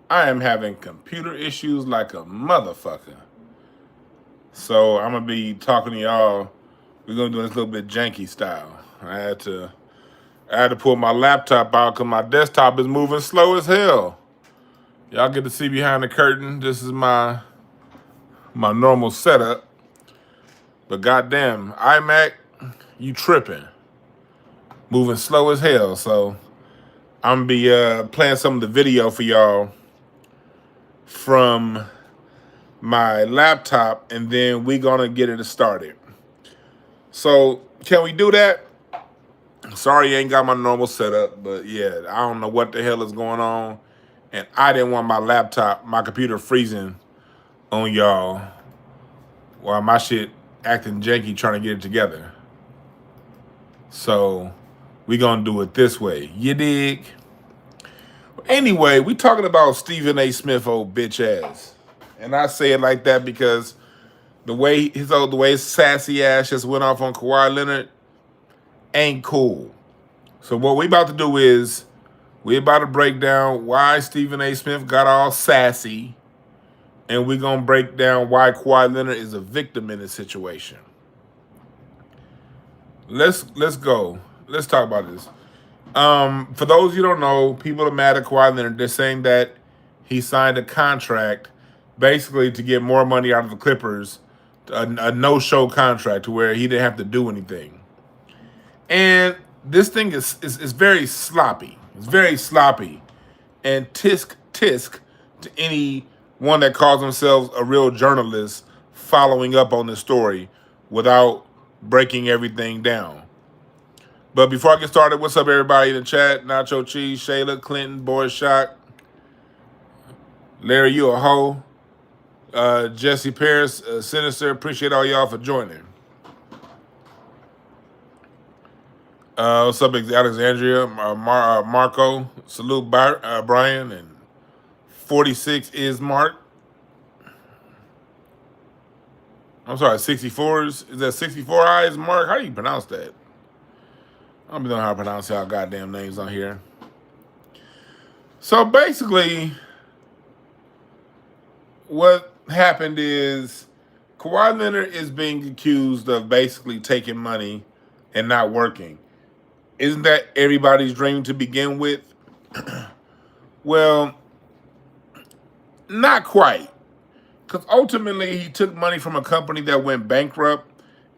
I am having computer issues like a motherfucker. So I'm gonna be talking to y'all. We're gonna do this little bit janky style. I had to pull my laptop out because my desktop is moving slow as hell. Y'all get to see behind the curtain. This is my normal setup. But goddamn, iMac, you tripping. Moving slow as hell. So I'm gonna be playing some of the video for y'all from my laptop, and then we gonna get it started. So can we do that? Sorry, I ain't got my normal setup, but yeah, I don't know what the hell is going on, and I didn't want my computer freezing on y'all while my shit acting janky trying to get it together. So we gonna do it this way. You dig? Anyway, we talking about Stephen A. Smith, old bitch ass, and I say it like that because the way his sassy ass just went off on Kawhi Leonard ain't cool. So what we about to do is we about to break down why Stephen A. Smith got all sassy, and we're gonna break down why Kawhi Leonard is a victim in this situation. Let's go. Let's talk about this. For those you don't know, people are mad at Kawhi Leonard. They're saying that he signed a contract basically to get more money out of the Clippers, a no-show contract to where he didn't have to do anything. And this thing is very sloppy. It's very sloppy. And tisk to anyone that calls themselves a real journalist following up on this story without breaking everything down. But before I get started, what's up, everybody in the chat? Nacho Cheese, Shayla, Clinton, Boris Shock, Larry, you a hoe. Jesse Paris, Sinister, appreciate all y'all for joining. What's up, Alexandria, Marco, salute Brian, and 46 is Mark. I'm sorry, 64s. Is that 64 eyes, Mark? How do you pronounce that? I don't know how to pronounce y'all goddamn names on here. So basically, what happened is Kawhi Leonard is being accused of basically taking money and not working. Isn't that everybody's dream to begin with? Well, not quite. Because ultimately, he took money from a company that went bankrupt.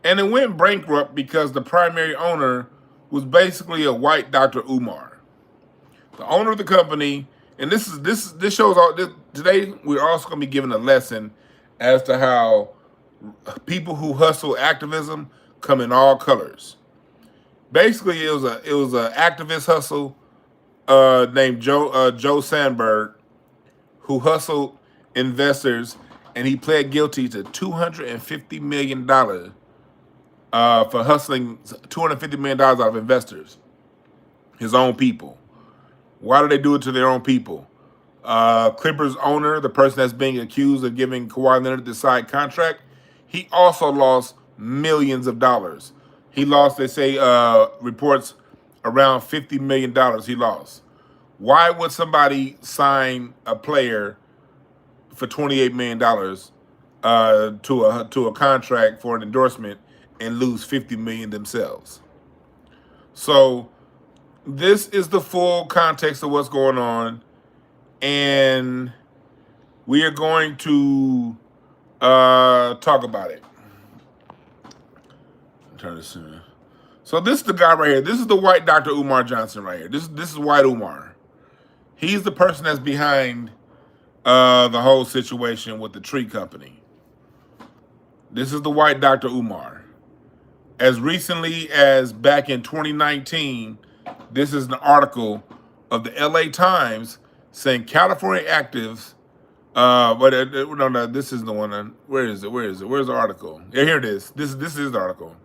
And it went bankrupt because the primary owner was basically a white Dr. Umar. The owner of the company, and this shows all this, today we're also going to be given a lesson as to how people who hustle activism come in all colors. Basically, it was a activist hustle named Joe Sandberg who hustled investors, and he pled guilty to $250 million for hustling $250 million out of investors, his own people. Why do they do it to their own people? Clippers owner, the person that's being accused of giving Kawhi Leonard the side contract, he also lost millions of dollars. He lost, they say, reports around $50 million he lost. Why would somebody sign a player for $28 million to a contract for an endorsement and lose $50 million themselves? So this is the full context of what's going on, and we are going to talk about it. Turn this in. So this is the guy right here. This is the white Dr. Umar Johnson right here. This is white Umar. He's the person that's behind the whole situation with the tree company. This is the white Dr. Umar. As recently as back in 2019, this is an article of the LA Times saying California actives, no, this is the one. Where is it? Where's the article? Yeah, here it is. This is the article.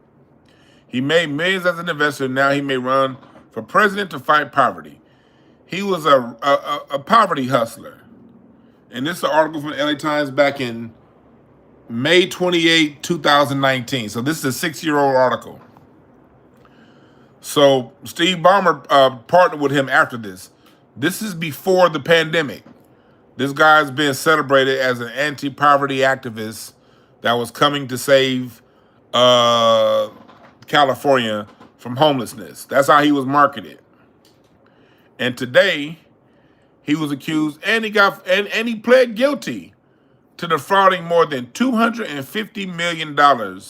He made millions as an investor. Now he may run for president to fight poverty. He was a poverty hustler. And this is an article from the LA Times back in May 28, 2019. So this is a 6-year-old article. So Steve Ballmer partnered with him after this. This is before the pandemic. This guy's been celebrated as an anti-poverty activist that was coming to save uh, California from homelessness. That's how he was marketed. And today, he was accused and he pled guilty to defrauding more than $250 million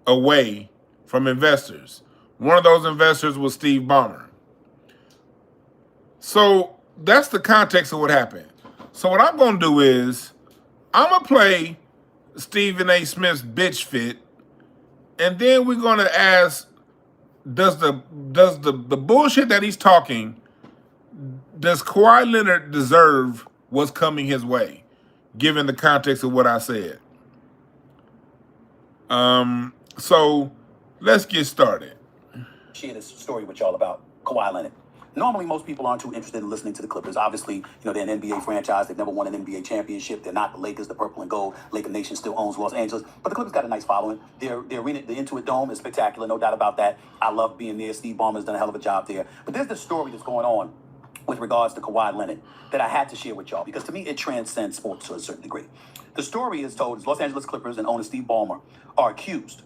away from investors. One of those investors was Steve Ballmer. So that's the context of what happened. So what I'm going to do is I'm going to play Stephen A. Smith's bitch fit, and then we're going to ask, does the bullshit that he's talking, does Kawhi Leonard deserve what's coming his way, given the context of what I said? So let's get started. Share this story with y'all about Kawhi Leonard. Normally, most people aren't too interested in listening to the Clippers. Obviously, they're an NBA franchise. They've never won an NBA championship. They're not the Lakers, the purple and gold. Laker Nation still owns Los Angeles. But the Clippers got a nice following. Their arena, the Intuit Dome, is spectacular, no doubt about that. I love being there. Steve Ballmer's done a hell of a job there. But there's this story that's going on with regards to Kawhi Leonard that I had to share with y'all because to me, it transcends sports to a certain degree. The story is told as Los Angeles Clippers and owner Steve Ballmer are accused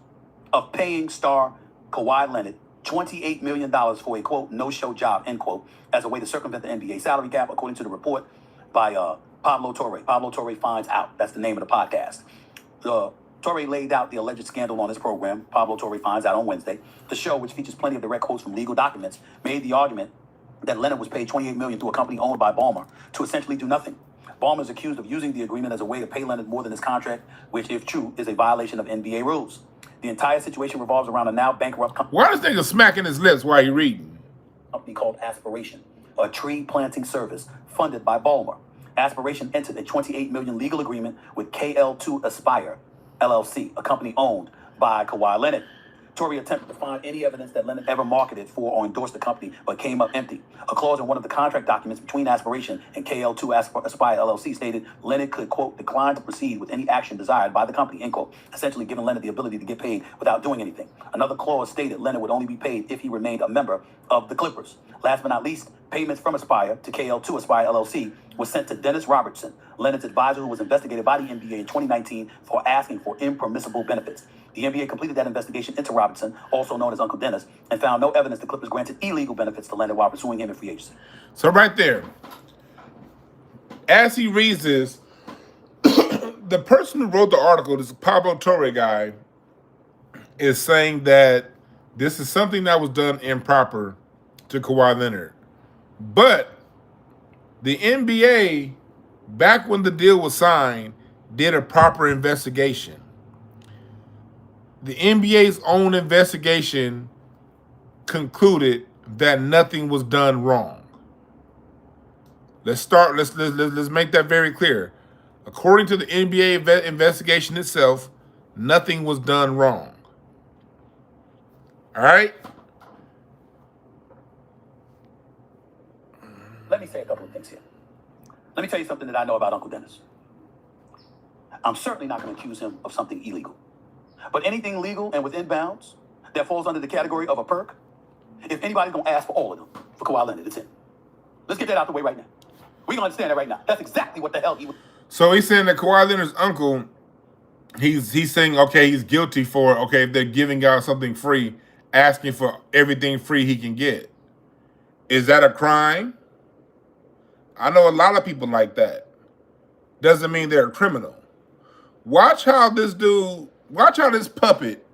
of paying star Kawhi Leonard $28 million for a, quote, no-show job, end quote, as a way to circumvent the NBA salary cap, according to the report by Pablo Torre. Pablo Torre Finds Out. That's the name of the podcast. Torre laid out the alleged scandal on his program, Pablo Torre Finds Out, on Wednesday. The show, which features plenty of direct quotes from legal documents, made the argument that Leonard was paid $28 million through a company owned by Ballmer to essentially do nothing. Ballmer is accused of using the agreement as a way to pay Leonard more than his contract, which, if true, is a violation of NBA rules. The entire situation revolves around a now bankrupt company. Why this nigga smacking his lips while he reading? Company called Aspiration, a tree planting service funded by Ballmer. Aspiration entered a $28 million legal agreement with KL2 Aspire, LLC, a company owned by Kawhi Leonard. Torre attempted to find any evidence that Leonard ever marketed for or endorsed the company, but came up empty. A clause in one of the contract documents between Aspiration and KL2 Aspire LLC stated Leonard could, quote, decline to proceed with any action desired by the company, end quote, essentially giving Leonard the ability to get paid without doing anything. Another clause stated Leonard would only be paid if he remained a member of the Clippers. Last but not least, payments from Aspire to KL2 Aspire LLC was sent to Dennis Robertson, Leonard's advisor, who was investigated by the NBA in 2019 for asking for impermissible benefits. The NBA completed that investigation into Robinson, also known as Uncle Dennis, and found no evidence the Clippers granted illegal benefits to Leonard while pursuing him in free agency. So right there, as he reads this, the person who wrote the article, this Pablo Torre guy, is saying that this is something that was done improper to Kawhi Leonard. But the NBA, back when the deal was signed, did a proper investigation. The NBA's own investigation concluded that nothing was done wrong. Let's make that very clear. According to the NBA investigation itself, nothing was done wrong. All right? Let me say a couple of things here. Let me tell you something that I know about Uncle Dennis. I'm certainly not going to accuse him of something illegal. But anything legal and within bounds that falls under the category of a perk, if anybody's going to ask for all of them, for Kawhi Leonard, it's him. Let's get that out the way right now. We can understand that right now. That's exactly what the hell he was. So he's saying that Kawhi Leonard's uncle, he's saying, okay, he's guilty for, okay, if they're giving out something free, asking for everything free he can get. Is that a crime? I know a lot of people like that. Doesn't mean they're a criminal. Watch how this puppet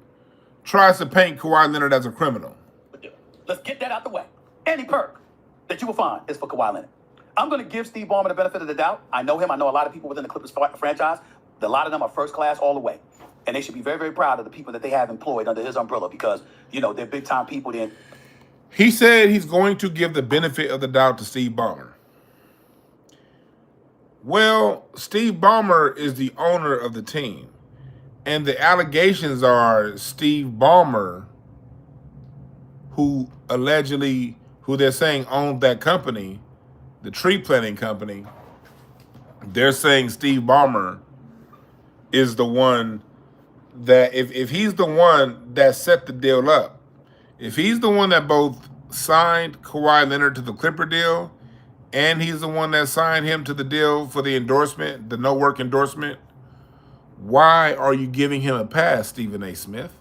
tries to paint Kawhi Leonard as a criminal. Let's get that out the way. Any perk that you will find is for Kawhi Leonard. I'm going to give Steve Ballmer the benefit of the doubt. I know him. I know a lot of people within the Clippers franchise. A lot of them are first class all the way. And they should be very, very proud of the people that they have employed under his umbrella because, they're big-time people. He said he's going to give the benefit of the doubt to Steve Ballmer. Well, Steve Ballmer is the owner of the team. And the allegations are Steve Ballmer, who they're saying owned that company, the tree planting company, they're saying Steve Ballmer is the one that, if he's the one that set the deal up, if he's the one that both signed Kawhi Leonard to the Clipper deal and he's the one that signed him to the deal for the endorsement, the no work endorsement, why are you giving him a pass, Stephen A. Smith?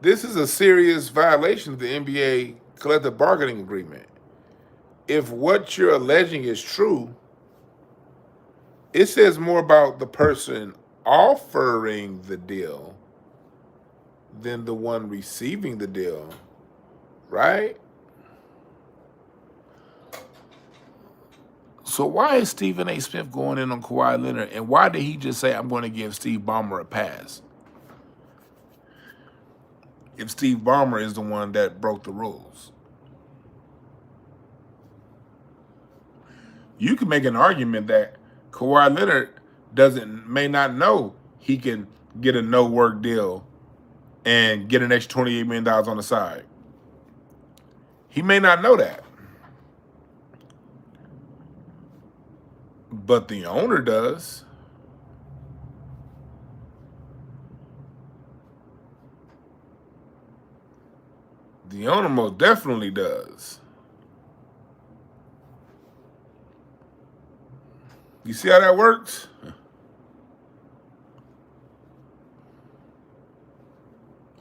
This is a serious violation of the NBA collective bargaining agreement. If what you're alleging is true, it says more about the person offering the deal than the one receiving the deal, right? So why is Stephen A. Smith going in on Kawhi Leonard, and why did he just say, I'm going to give Steve Ballmer a pass? If Steve Ballmer is the one that broke the rules. You can make an argument that Kawhi Leonard may not know he can get a no work deal and get an extra $28 million on the side. He may not know that. But the owner does. The owner most definitely does. You see how that works?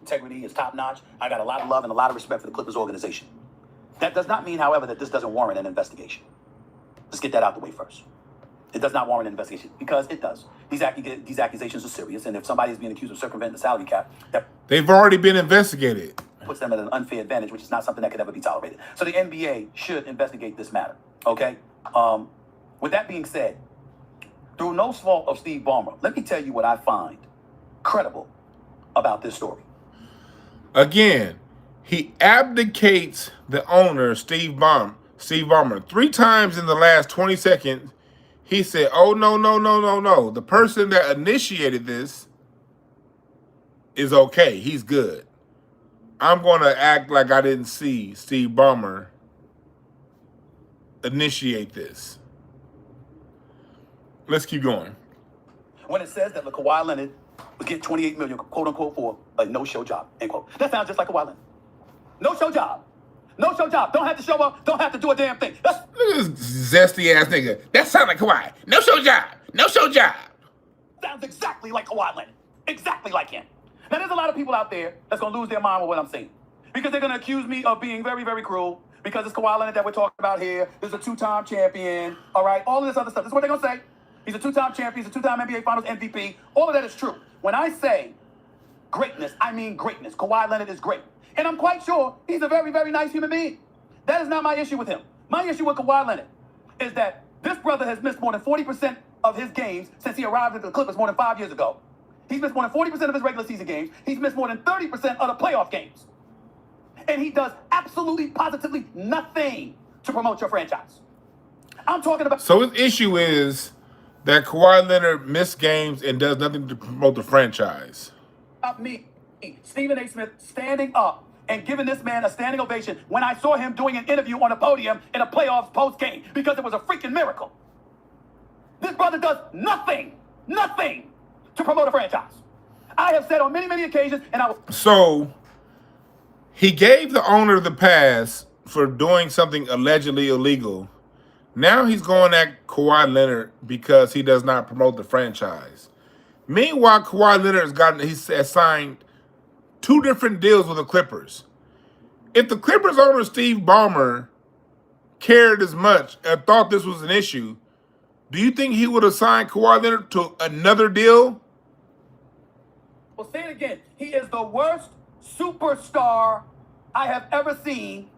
Integrity is top notch. I got a lot of love and a lot of respect for the Clippers organization. That does not mean, however, that this doesn't warrant an investigation. Let's get that out the way first. It does not warrant an investigation, because it does. These accusations are serious, and if somebody is being accused of circumventing the salary cap, they've already been investigated. Puts them at an unfair advantage, which is not something that could ever be tolerated. So the NBA should investigate this matter, okay? With that being said, through no fault of Steve Ballmer, let me tell you what I find credible about this story. Again, he abdicates the owner, Steve Ballmer. 3 times in the last 20 seconds, he said, oh, no. The person that initiated this is okay. He's good. I'm going to act like I didn't see Steve Ballmer initiate this. Let's keep going. When it says that Kawhi Leonard would get $28 million, quote unquote, for a no-show job, end quote. That sounds just like Kawhi Leonard. No-show job. No-show job. Don't have to show up. Don't have to do a damn thing. Look at this zesty ass nigga. That sounds like Kawhi. No-show job. No-show job. Sounds exactly like Kawhi Leonard. Exactly like him. Now, there's a lot of people out there that's going to lose their mind with what I'm saying, because they're going to accuse me of being very, very cruel, because it's Kawhi Leonard that we're talking about here. There's a 2-time champion, all right? All of this other stuff. This is what they're going to say. He's a 2-time champion. He's a 2-time NBA Finals MVP. All of that is true. When I say greatness, I mean greatness. Kawhi Leonard is great. And I'm quite sure he's a very, very nice human being. That is not my issue with him. My issue with Kawhi Leonard is that this brother has missed more than 40% of his games since he arrived at the Clippers more than 5 years ago. He's missed more than 40% of his regular season games. He's missed more than 30% of the playoff games. And he does absolutely, positively nothing to promote your franchise. I'm talking about... So his issue is that Kawhi Leonard missed games and does nothing to promote the franchise. Me, Stephen A. Smith, standing up and giving this man a standing ovation when I saw him doing an interview on a podium in a playoffs post-game, because it was a freaking miracle. This brother does nothing to promote a franchise. I have said on many, many occasions, and I will... So he gave the owner the pass for doing something allegedly illegal. Now he's going at Kawhi Leonard because he does not promote the franchise. Meanwhile, Kawhi Leonard has signed 2 different deals with the Clippers. If the Clippers owner, Steve Ballmer, cared as much and thought this was an issue, do you think he would have signed Kawhi Leonard to another deal? Well, say it again. He is the worst superstar I have ever seen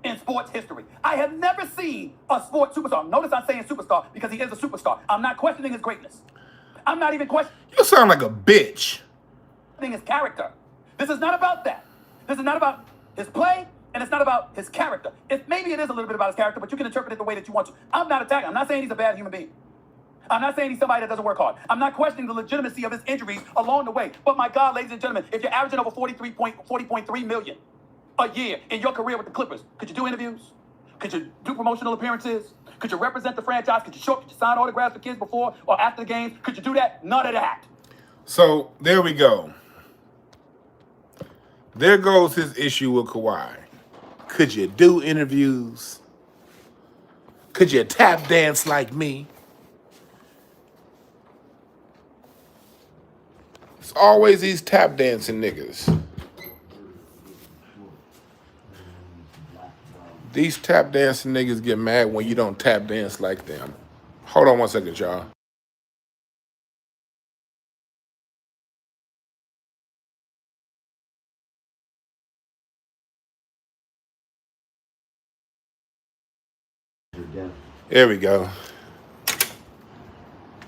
in sports history. I have never seen a sports superstar. Notice I'm saying superstar because he is a superstar. I'm not questioning his greatness. I'm not even questioning... You sound like a bitch. ...his character. This is not about that. This is not about his play, and it's not about his character. Maybe it is a little bit about his character, but you can interpret it the way that you want to. I'm not attacking. I'm not saying he's a bad human being. I'm not saying he's somebody that doesn't work hard. I'm not questioning the legitimacy of his injuries along the way. But my God, ladies and gentlemen, if you're averaging over 40.3 million a year in your career with the Clippers, could you do interviews? Could you do promotional appearances? Could you represent the franchise? Could you show up? Could you sign autographs for kids before or after the games? Could you do that? None of that. So there we go. There goes his issue with Kawhi. Could you do interviews? Could you tap dance like me? It's always these tap dancing niggas. These tap dancing niggas get mad when you don't tap dance like them. Hold on one second, y'all. There we go.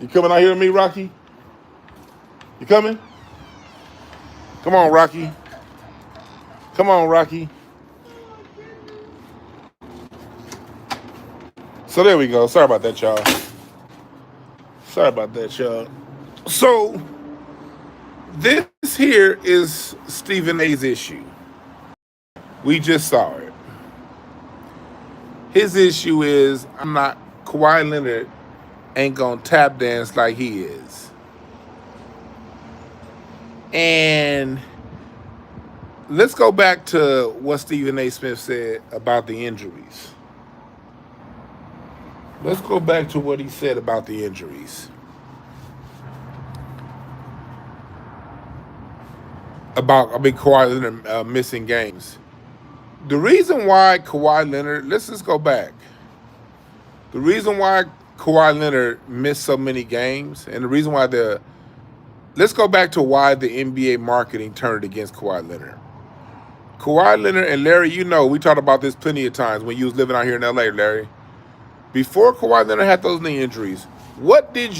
You coming out here with me, Rocky? You coming? Come on, Rocky. Come on, Rocky. So there we go. Sorry about that, y'all. Sorry about that, y'all. So this here is Stephen A's issue. We just saw it. His issue is Kawhi Leonard ain't gonna tap dance like he is. And let's go back to what Stephen A. Smith said about the injuries. Let's go back to what he said about the injuries. Kawhi Leonard missing games. The reason why Kawhi Leonard, let's just go back. The reason why Kawhi Leonard missed so many games, and the reason why let's go back to why the NBA marketing turned against Kawhi Leonard. Kawhi Leonard, and Larry, you know, we talked about this plenty of times when you was living out here in LA, Larry. Before Kawhi Leonard had those knee injuries, what did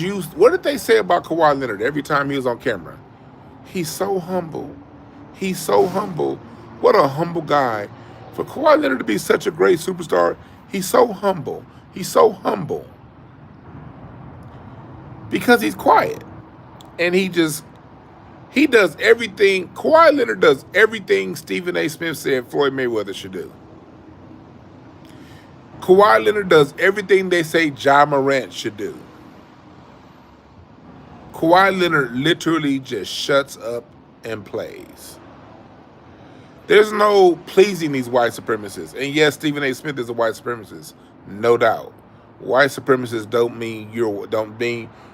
they say about Kawhi Leonard every time he was on camera? He's so humble. He's so humble. What a humble guy. For Kawhi Leonard to be such a great superstar, he's so humble. He's so humble. Because he's quiet. And he does everything. Kawhi Leonard does everything Stephen A. Smith said Floyd Mayweather should do. Kawhi Leonard does everything they say Ja Morant should do. Kawhi Leonard literally just shuts up and plays. There's no pleasing these white supremacists. And yes, Stephen A. Smith is a white supremacist, no doubt. White supremacists don't mean you don't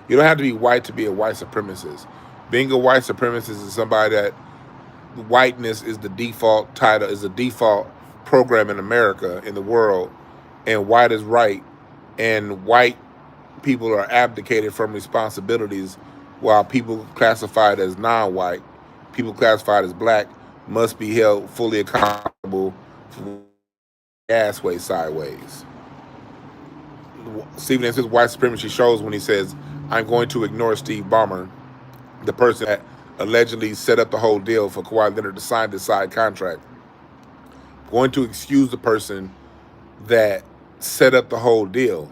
have to be white to be a white supremacist. Being a white supremacist is somebody that whiteness is the default title, is the default program in America, in the world, and white is right, and white people are abdicated from responsibilities, while people classified as non-white, people classified as black, must be held fully accountable for ass way sideways. Stephen A. Smith's white supremacy shows when he says, I'm going to ignore Steve Ballmer, the person that allegedly set up the whole deal for Kawhi Leonard to sign this side contract. Going to excuse the person that set up the whole deal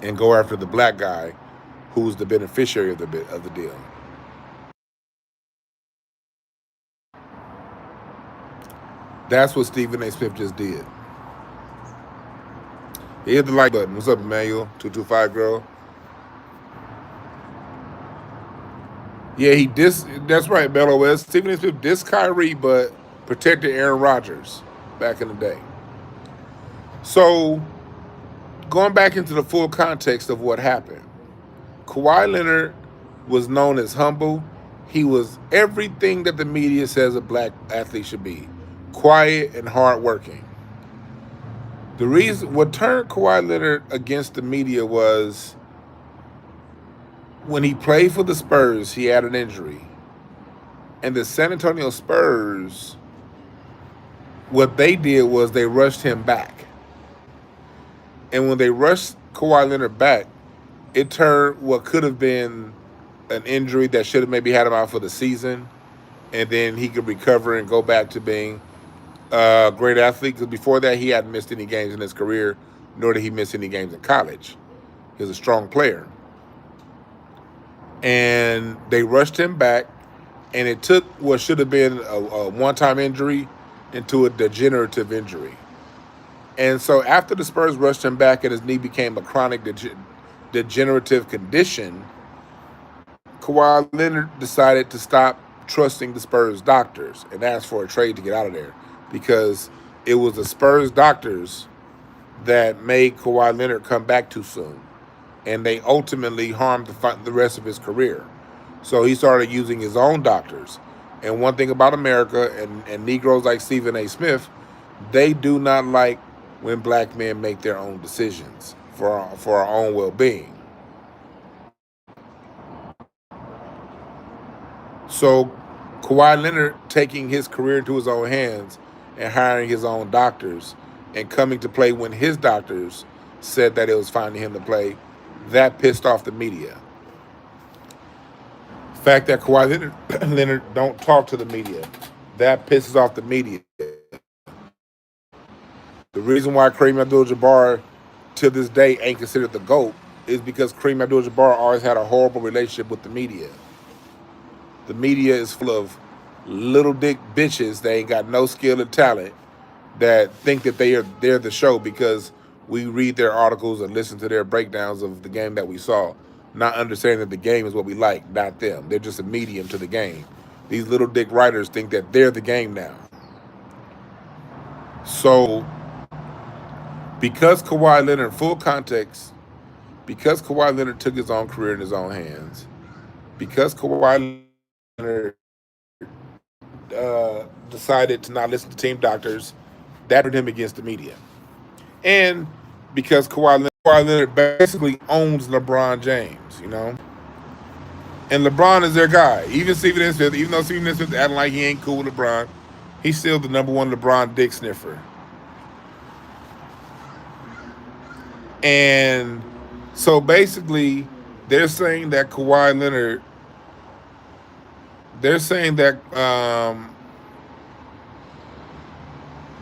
and go after the black guy who's the beneficiary of the deal. That's what Stephen A. Smith just did. He hit the like button. What's up, Emmanuel? 225 girl. Yeah, that's right, Mello West. Stephen A. Smith dissed Kyrie, but protected Aaron Rodgers back in the day. So, going back into the full context of what happened, Kawhi Leonard was known as humble. He was everything that the media says a black athlete should be. Quiet and hardworking. The reason what turned Kawhi Leonard against the media was when he played for the Spurs, he had an injury. And the San Antonio Spurs, what they did was they rushed him back. And when they rushed Kawhi Leonard back, it turned what could have been an injury that should have maybe had him out for the season, and then he could recover and go back to being a great athlete. Because before that, he hadn't missed any games in his career, nor did he miss any games in college. He was a strong player. And they rushed him back, and it took what should have been a one-time injury into a degenerative injury. And so after the Spurs rushed him back and his knee became a chronic degenerative condition, Kawhi Leonard decided to stop trusting the Spurs doctors and asked for a trade to get out of there because it was the Spurs doctors that made Kawhi Leonard come back too soon. And they ultimately harmed the rest of his career. So he started using his own doctors. And one thing about America and Negroes like Stephen A. Smith, they do not like when black men make their own decisions for our own well-being. So Kawhi Leonard taking his career into his own hands and hiring his own doctors and coming to play when his doctors said that it was fine for him to play, that pissed off the media. The fact that Kawhi Leonard don't talk to the media, that pisses off the media. The reason why Kareem Abdul-Jabbar to this day ain't considered the GOAT is because Kareem Abdul-Jabbar always had a horrible relationship with the media. The media is full of little dick bitches that ain't got no skill and talent that think that they're the show because we read their articles and listen to their breakdowns of the game that we saw, not understanding that the game is what we like, not them. They're just a medium to the game. These little dick writers think that they're the game now. So, because Kawhi Leonard, full context, because Kawhi Leonard took his own career in his own hands, because Kawhi Leonard decided to not listen to team doctors, that hurt him against the media. And because Kawhi Leonard basically owns LeBron James, you know? And LeBron is their guy. Even Stephen A. Smith, even though Stephen A. Smith acting like he ain't cool with LeBron, he's still the number one LeBron dick sniffer. And so basically, they're saying that Kawhi Leonard,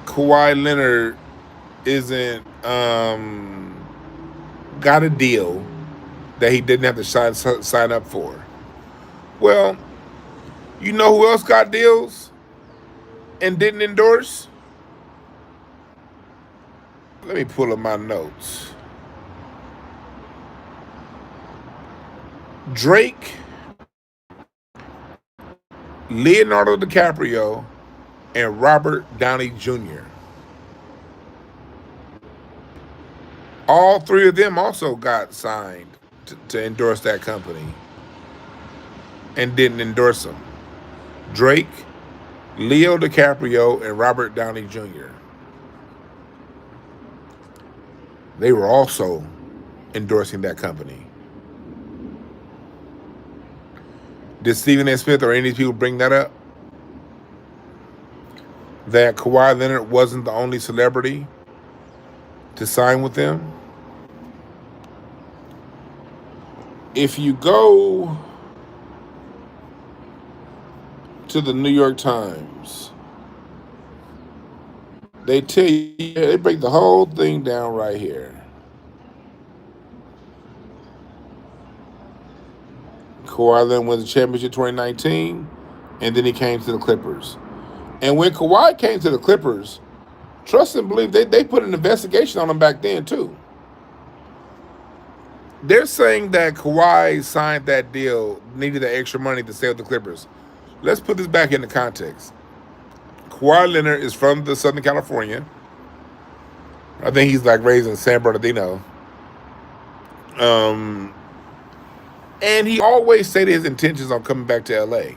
Kawhi Leonard isn't got a deal that he didn't have to sign up for. Well, you know who else got deals and didn't endorse? Let me pull up my notes. Drake, Leonardo DiCaprio, and Robert Downey Jr. All three of them also got signed to endorse that company and didn't endorse them. Drake, Leo DiCaprio, and Robert Downey Jr. They were also endorsing that company. Did Stephen A. Smith or any of these people bring that up? That Kawhi Leonard wasn't the only celebrity to sign with them? If you go to the New York Times, they tell you, they break the whole thing down right here. Kawhi Leonard won the championship 2019, and then he came to the Clippers. And when Kawhi came to the Clippers, trust and believe, they put an investigation on him back then too. They're saying that Kawhi signed that deal, needed the extra money to stay with the Clippers. Let's put this back into context. Kawhi Leonard is from the Southern California. I think he's like raised in San Bernardino. And he always stated his intentions on coming back to LA.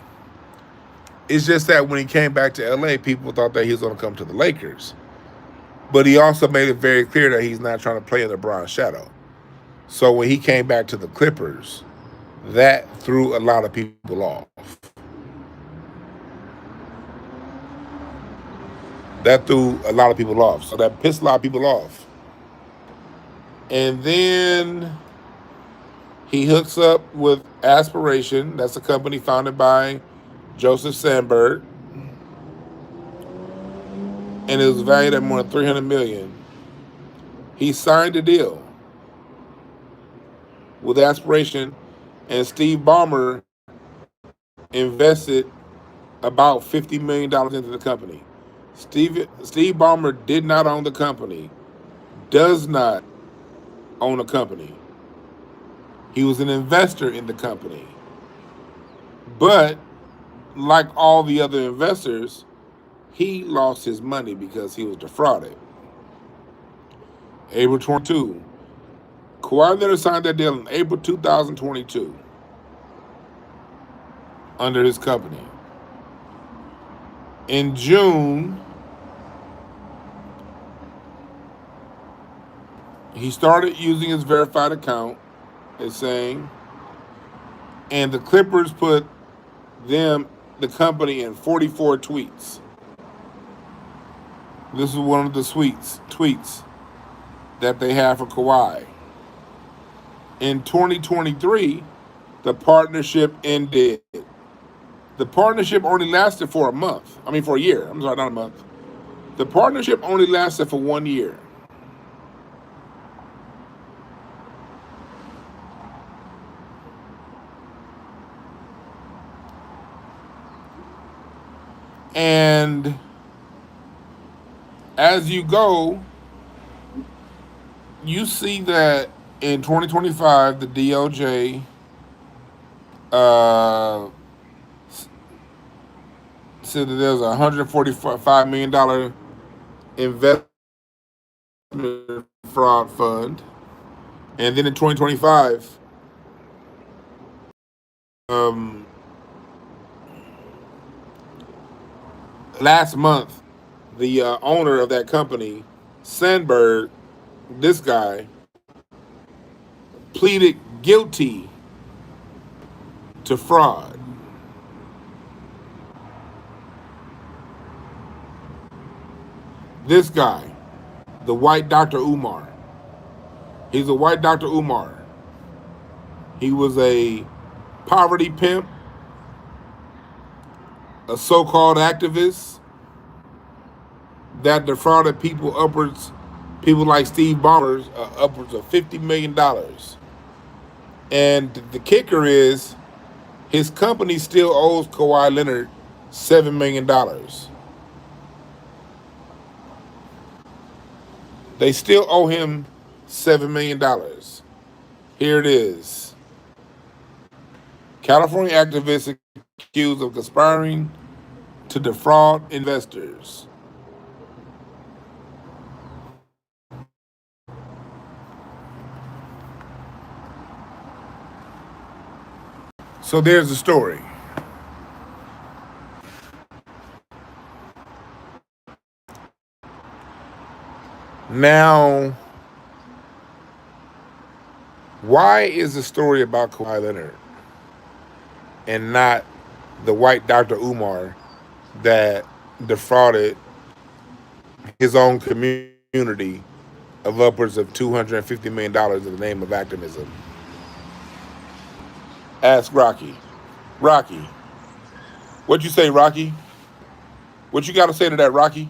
It's just that when he came back to LA, people thought that he was going to come to the Lakers. But he also made it very clear that he's not trying to play in LeBron's shadow. So when he came back to the Clippers, that threw a lot of people off. So that pissed a lot of people off. And then he hooks up with Aspiration. That's a company founded by Joseph Sandberg. And it was valued at more than $300 million. He signed a deal with Aspiration, and Steve Ballmer invested about $50 million into the company. Steve Ballmer did not own the company. does not own a company. He was an investor in the company. But like all the other investors, he lost his money because he was defrauded. April 22. Kawhi Leonard signed that deal in April 2022 under his company. In June, he started using his verified account, it's saying, and the Clippers put the company, in 44 tweets. This is one of the tweets that they have for Kawhi. In 2023, the partnership ended. The partnership only lasted for a month. I mean, for a year. I'm sorry, not a month. The partnership only lasted for 1 year. And as you go, you see that in 2025, the DOJ said that there's a $145 million investment fraud fund. And then in 2025, last month, the owner of that company, Sandberg, this guy, pleaded guilty to fraud. This guy, the white Dr. Umar. He's a white Dr. Umar. He was a poverty pimp, a so-called activist that defrauded people like Steve Ballmer, upwards of $50 million. And the kicker is, his company still owes Kawhi Leonard $7 million. They still owe him $7 million. Here it is. California activists accused of conspiring to defraud investors. So there's the story. Now, why is the story about Kawhi Leonard and not the white Dr. Umar that defrauded his own community of upwards of $250 million in the name of activism? Ask Rocky. Rocky, what'd you say, Rocky? What you got to say to that, Rocky?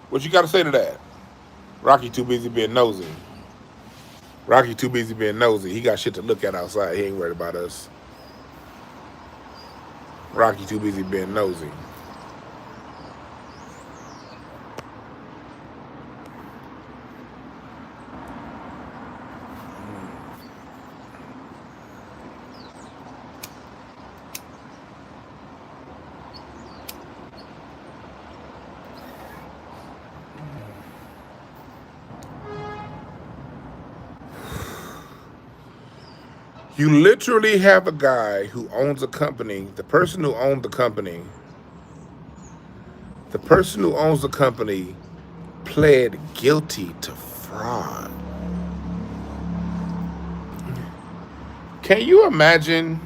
What you got to say to that? Rocky too busy being nosy. Rocky too busy being nosy. He got shit to look at outside. He ain't worried about us. Rocky too busy being nosy. You literally have a guy who owns a company. The person who owns the company pled guilty to fraud. Can you imagine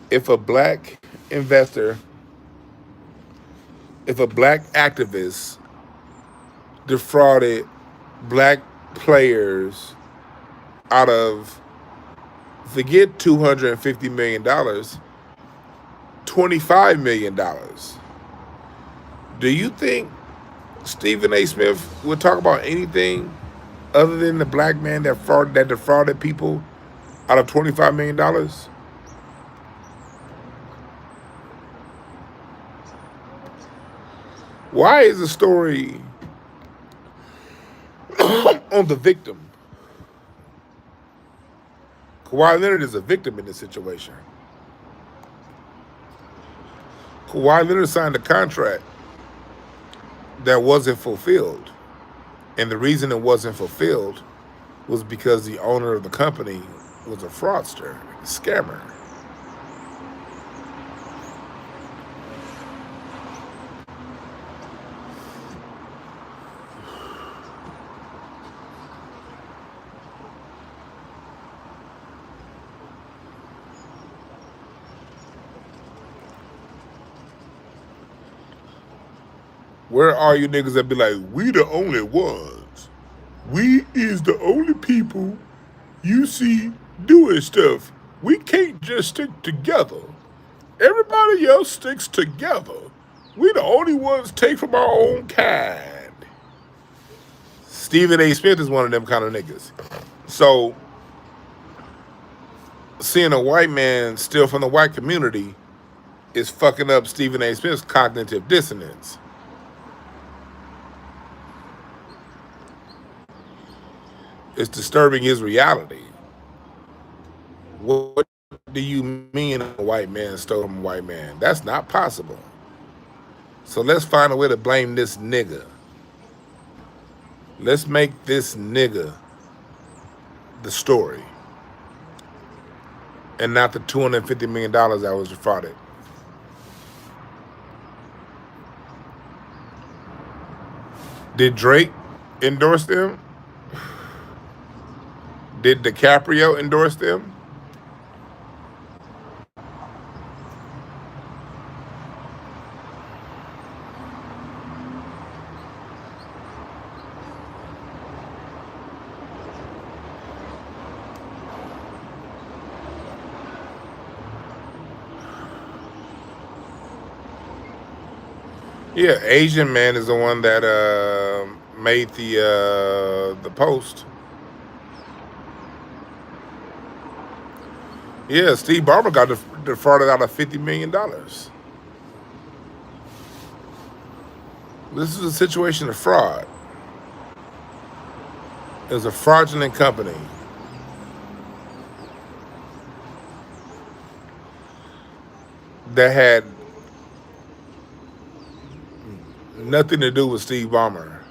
if a black investor, if a black activist defrauded black players out of, forget $250 million, $25 million? Do you think Stephen A. Smith would talk about anything other than the black man that defrauded people out of $25 million? Why is the story on the victim. Kawhi Leonard is a victim in this situation. Kawhi Leonard signed a contract that wasn't fulfilled. And the reason it wasn't fulfilled was because the owner of the company was a fraudster, a scammer. Where are you niggas that be like, we the only ones? We is the only people you see doing stuff. We can't just stick together. Everybody else sticks together. We the only ones take from our own kind. Stephen A. Smith is one of them kind of niggas. So, seeing a white man steal from the white community is fucking up Stephen A. Smith's cognitive dissonance. It's disturbing his reality. What do you mean a white man stole from a white man? That's not possible. So let's find a way to blame this nigga. Let's make this nigga the story and not the $250 million that was defrauded. Did Drake endorse them? Did DiCaprio endorse them? Yeah, Asian man is the one that made the post. Yeah, Steve Ballmer got defrauded out of $50 million. This is a situation of fraud. It was a fraudulent company. That had nothing to do with Steve Ballmer.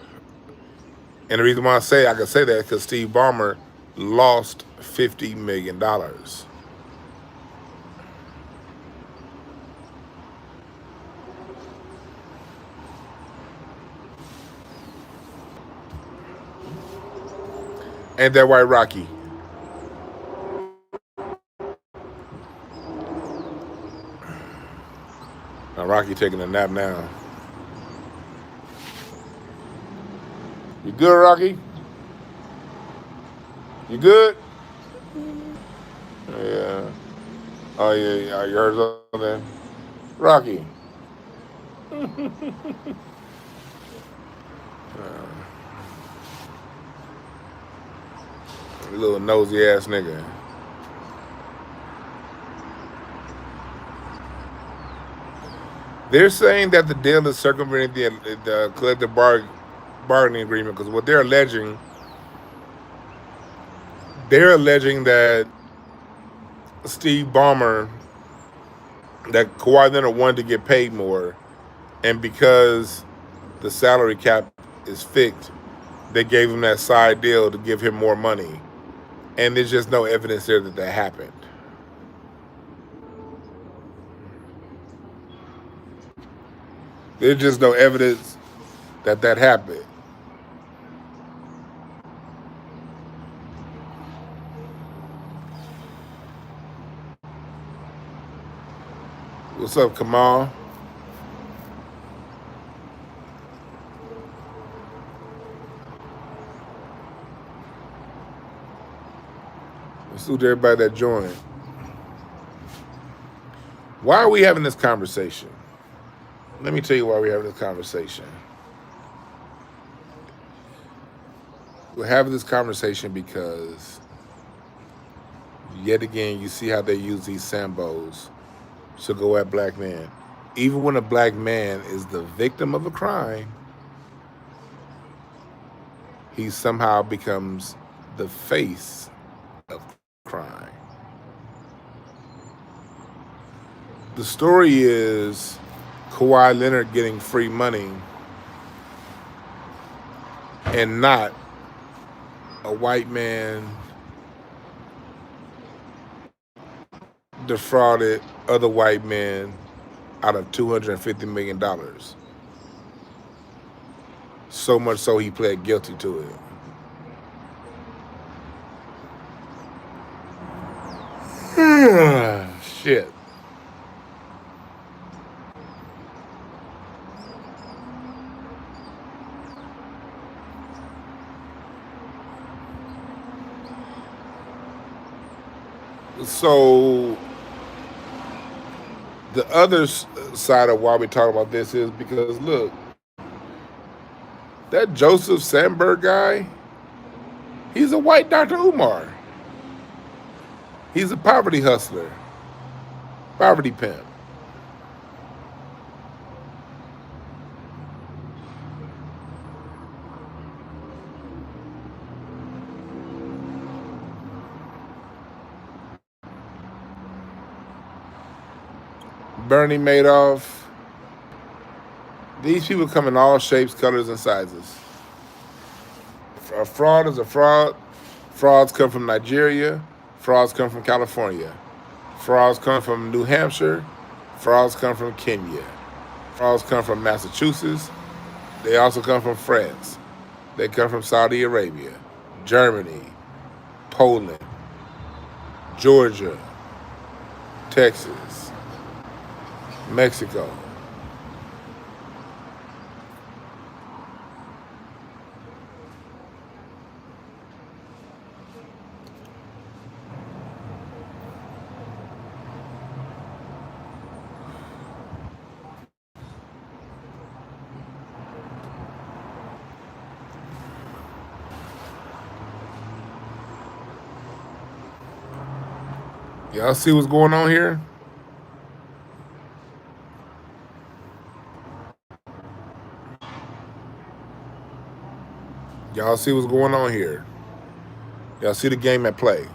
And the reason why I can say that is because Steve Ballmer lost $50 million. Ain't that white Rocky? Now Rocky taking a nap now. You good, Rocky? You good? Yeah. Oh yeah, you heard something? Rocky. Little nosy ass nigga. They're saying that the deal is circumventing the collective bargaining agreement because what they're alleging that Steve Ballmer, that Kawhi Leonard wanted to get paid more, and because the salary cap is fixed, they gave him that side deal to give him more money. And there's just no evidence there that happened. There's just no evidence that happened. What's up, Kamal? Let's salute everybody that joined. Why are we having this conversation? Let me tell you why we're having this conversation. We're having this conversation because yet again, you see how they use these Sambos to go at black men. Even when a black man is the victim of a crime, he somehow becomes the face of crime. The story is Kawhi Leonard getting free money and not a white man defrauded other white men out of $250 million. So much so he pled guilty to it. Shit. So the other side of why we talk about this is because, look, that Joseph Sandberg guy, he's a white Dr. Umar. He's a poverty hustler, poverty pimp. Bernie Madoff. These people come in all shapes, colors, and sizes. A fraud is a fraud. Frauds come from Nigeria. Frauds come from California. Frauds come from New Hampshire. Frauds come from Kenya. Frauds come from Massachusetts. They also come from France. They come from Saudi Arabia, Germany, Poland, Georgia, Texas, Mexico. Y'all see what's going on here? Y'all see what's going on here? Y'all see the game at play?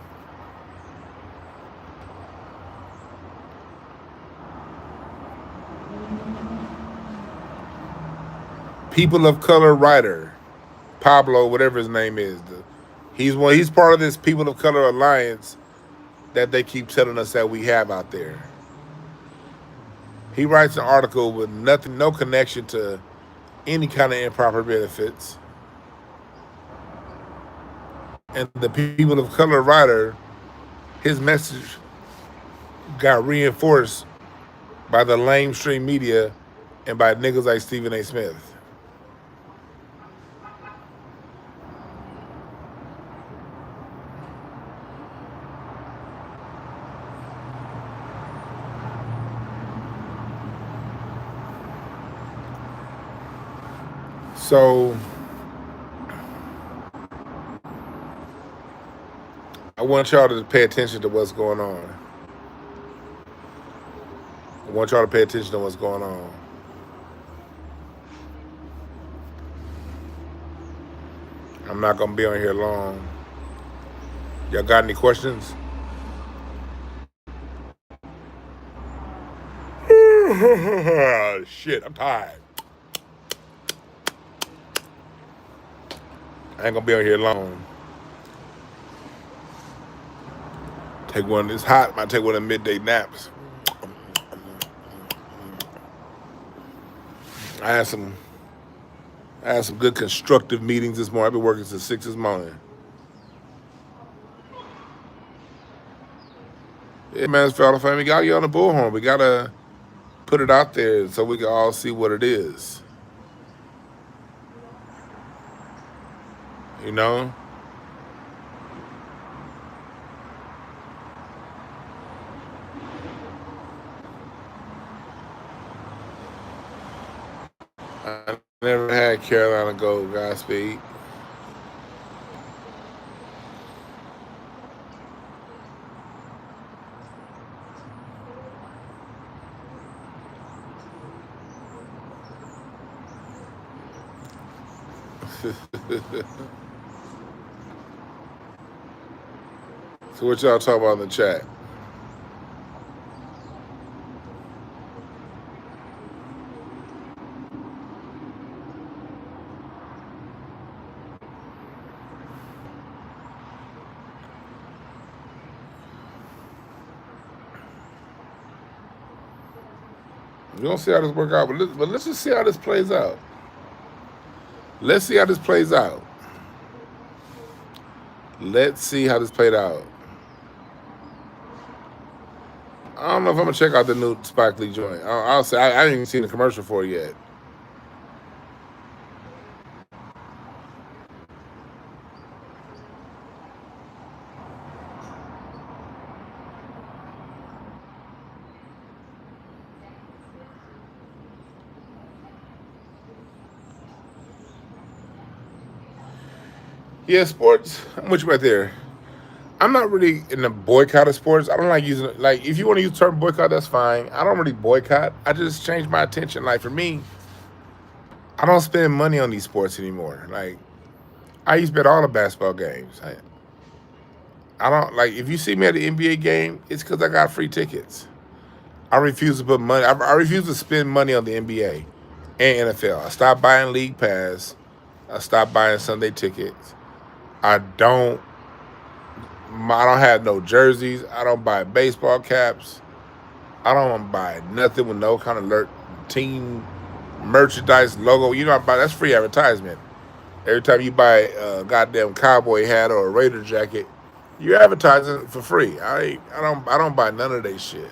People of color writer, Pablo, whatever his name is, he's part of this People of Color Alliance that they keep telling us that we have out there. He writes an article with no connection to any kind of improper benefits. And the People of Color writer, his message got reinforced by the lamestream media and by niggas like Stephen A. Smith. So I want y'all to pay attention to what's going on. I want y'all to pay attention to what's going on. I'm not going to be on here long. Y'all got any questions? Shit, I'm tired. I ain't gonna be on here long. Take one, it's hot, might take one of the midday naps. I had some good constructive meetings this morning. I've been working since 6 this morning. Yeah, man, it's Fellow Family. We got you on the bullhorn. We gotta put it out there so we can all see what it is. You know? I never had Carolina Gold, Godspeed. So what y'all talking about in the chat? We don't see how this work out, but let's just see how this plays out. Let's see how this plays out. Let's see how this played out. I don't know if I'm gonna check out the new Spike Lee joint. I'll say I haven't even seen the commercial for it yet. Yeah, sports. I'm with you right there. I'm not really in the boycott of sports. I don't like using it. Like, if you want to use the term boycott, that's fine. I don't really boycott. I just change my attention. Like, for me, I don't spend money on these sports anymore. Like, I used to bet all the basketball games. I don't, like, if you see me at the NBA game, it's because I got free tickets. I refuse to put money. I refuse to spend money on the NBA and NFL. I stopped buying League Pass. I stopped buying Sunday tickets. I don't have no jerseys. I don't buy baseball caps. I don't buy nothing with no kind of team merchandise logo. You know, that's free advertisement. Every time you buy a goddamn cowboy hat or a Raider jacket, you're advertising for free. I don't buy none of that shit.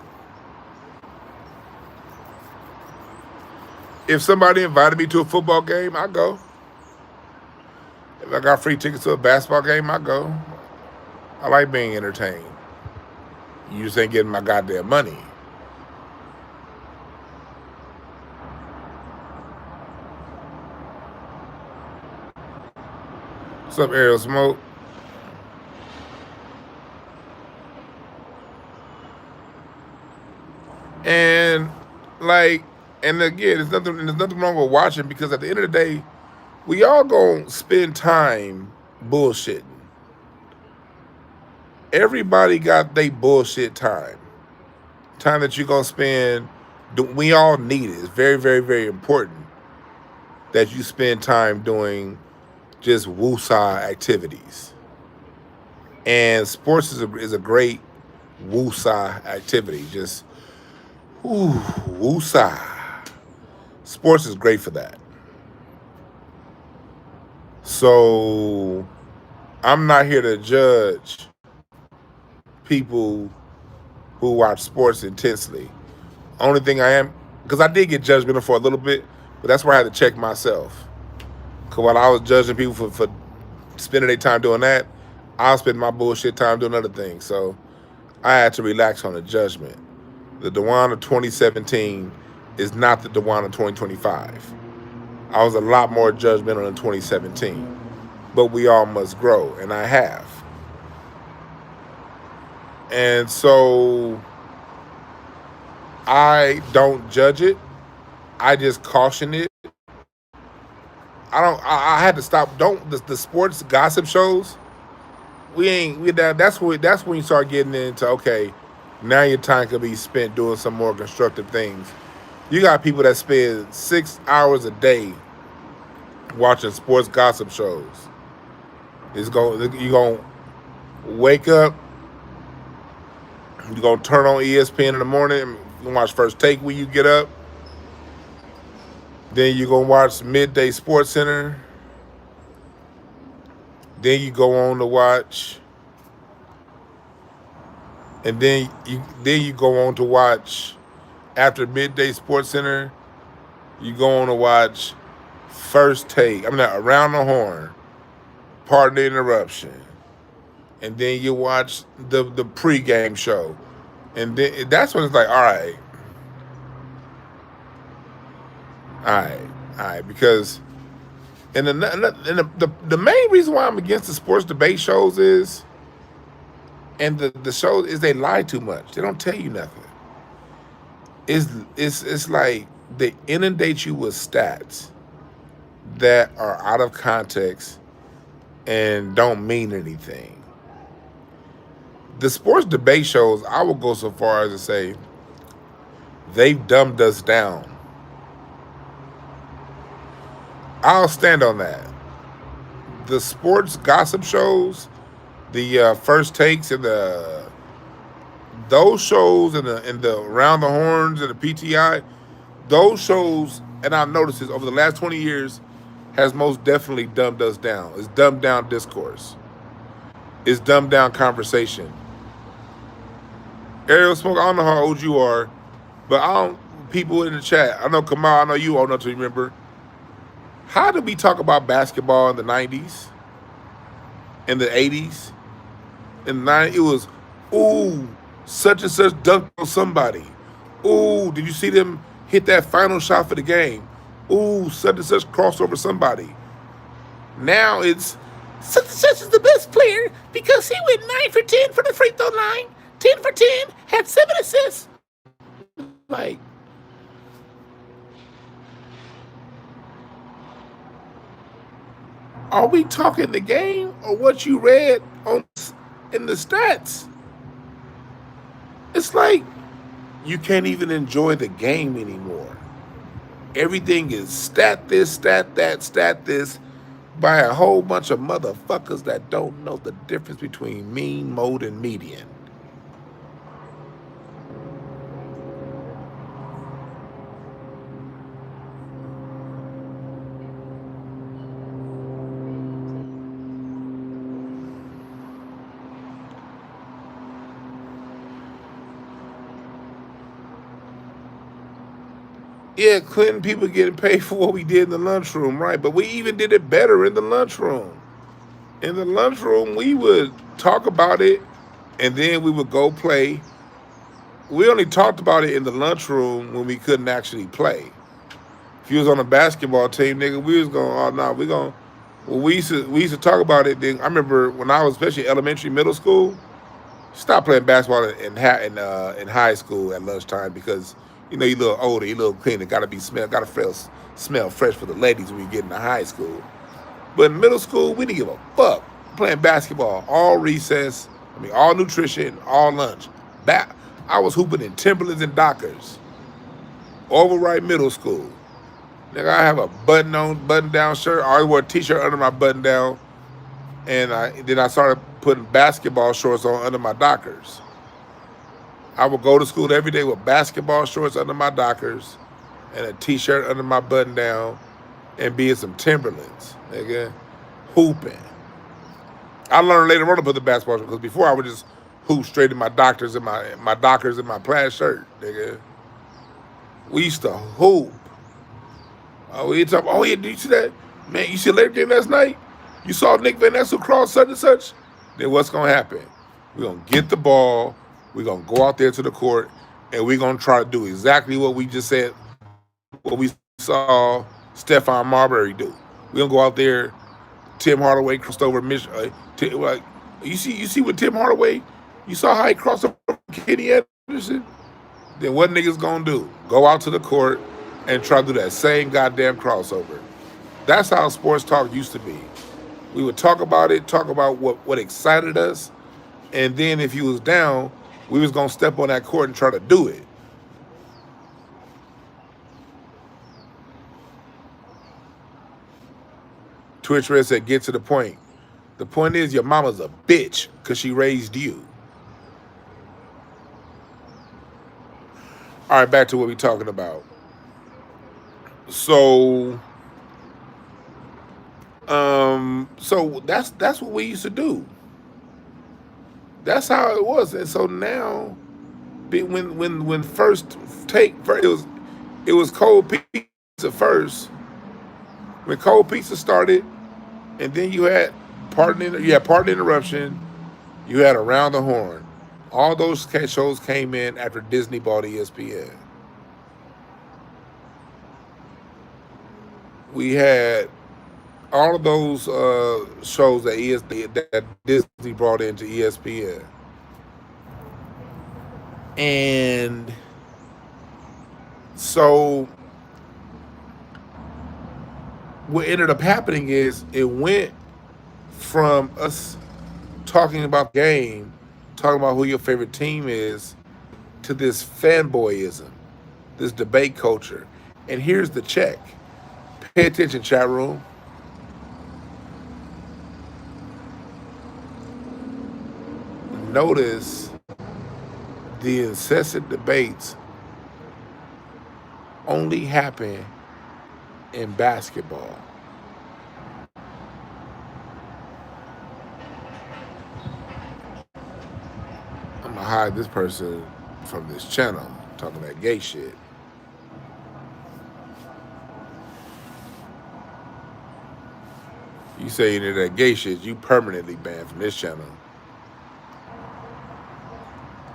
If somebody invited me to a football game, I go. If I got free tickets to a basketball game, I go. I like being entertained. You just ain't getting my goddamn money. What's up, Ariel Smoke? And like, and again, there's nothing wrong with watching, because at the end of the day, we all gonna spend time bullshitting. Everybody got their bullshit time. Time that you're gonna spend. We all need it. It's very, very, very important that you spend time doing just woosah activities. And sports is a great woosah activity. Just woosah. Sports is great for that. So I'm not here to judge people who watch sports intensely. Only thing I am, because I did get judgmental for a little bit, but that's where I had to check myself. Because while I was judging people for spending their time doing that, I'll spend my bullshit time doing other things. So I had to relax on the judgment. The DWANNB of 2017 is not the DWANNB of 2025. I was a lot more judgmental in 2017. But we all must grow, and I have. And so I don't judge it. I just caution it. I had to stop. The sports gossip shows. That's when you start getting into, okay, now your time could be spent doing some more constructive things. You got people that spend 6 hours a day watching sports gossip shows. You're gonna wake up. You're gonna turn on ESPN in the morning. You're gonna watch First Take when you get up. Then you're gonna watch Midday Sports Center. Then you go on to watch, and then you go on to watch, after Midday Sports Center, you go on to watch First Take. Around the Horn, Pardon the Interruption, and then you watch the pregame show, and then that's when it's like, all right, because. And the main reason why I'm against the sports debate shows is, and the shows is, they lie too much. They don't tell you nothing. It's like they inundate you with stats that are out of context and don't mean anything. The sports debate shows, I will go so far as to say they've dumbed us down. I'll stand on that. The sports gossip shows, the first takes, and those shows, and the around the horns and the PTI, those shows, and I've noticed this over the last 20 years, has most definitely dumbed us down. It's dumbed down discourse. It's dumbed down conversation. Ariel Smoke, I don't know how old you are, but I don't. People in the chat, I know Kamal, I know you old enough to remember. How did we talk about basketball in the 90s, in the 80s, in the 90s? It was, ooh, such and such dunked on somebody. Ooh, did you see them hit that final shot for the game? Ooh, such and such crossed over somebody. Now it's such and such is the best player because he went 9 for 10 for the free throw line, 10 for 10, had 7 assists. Like, are we talking the game or what you read on in the stats? It's like you can't even enjoy the game anymore. Everything is stat this, stat that, stat this, by a whole bunch of motherfuckers that don't know the difference between mean, mode, and median. Yeah, Clinton people getting paid for what we did in the lunchroom, right? But we even did it better in the lunchroom. In the lunchroom, we would talk about it, and then we would go play. We only talked about it in the lunchroom when we couldn't actually play. If you was on a basketball team, nigga, we was going, oh no, we going. Well, we used to talk about it. Then I remember when I was especially elementary, middle school, stop playing basketball in high school at lunchtime because you know you a little older, you a little cleaner, gotta smell fresh for the ladies when you get into high school. But in middle school, we didn't give a fuck. Playing basketball all recess, all nutrition, all lunch. I was hooping in Timberlands and Dockers. Overripe Middle School. Nigga, I have a button down shirt. I always wore a t-shirt under my button down, and then I started putting basketball shorts on under my Dockers. I would go to school every day with basketball shorts under my Dockers and a t-shirt under my button down and be in some Timberlands, nigga, hooping. I learned later on to put the basketball shorts because before I would just hoop straight in my Dockers and my Dockers and my plaid shirt, nigga. We used to hoop. Oh, we talk. Oh yeah, did you see that? Man, you see the Lakers game last night? You saw Nick Van Exel cross such and such? Then what's gonna happen? We're gonna get the ball. We're gonna go out there to the court, and we're gonna try to do exactly what we just said, what we saw Stephon Marbury do. We're gonna go out there. Tim Hardaway crossed over you see what Tim Hardaway? You saw how he crossed over Kenny Anderson? Then what niggas gonna do? Go out to the court and try to do that same goddamn crossover. That's how sports talk used to be. We would talk about it, talk about what excited us, and then if you was down, we was gonna step on that court and try to do it. Twitch Red said, get to the point. The point is your mama's a bitch because she raised you. All right, back to what we're talking about. So that's what we used to do. That's how it was. And so now, when first it was cold pizza first. When cold pizza started, and then you had Pardon Interruption, you had Around the Horn. All those shows came in after Disney bought ESPN. We had all of those shows that Disney brought into ESPN. And so what ended up happening is it went from us talking about the game talking about who your favorite team is, to this fanboyism, this debate culture. And here's the check. Pay attention, chat room. Notice the incessant debates only happen in basketball. I'm gonna hide this person from this channel talking that gay shit. You say any of that gay shit, you permanently banned from this channel.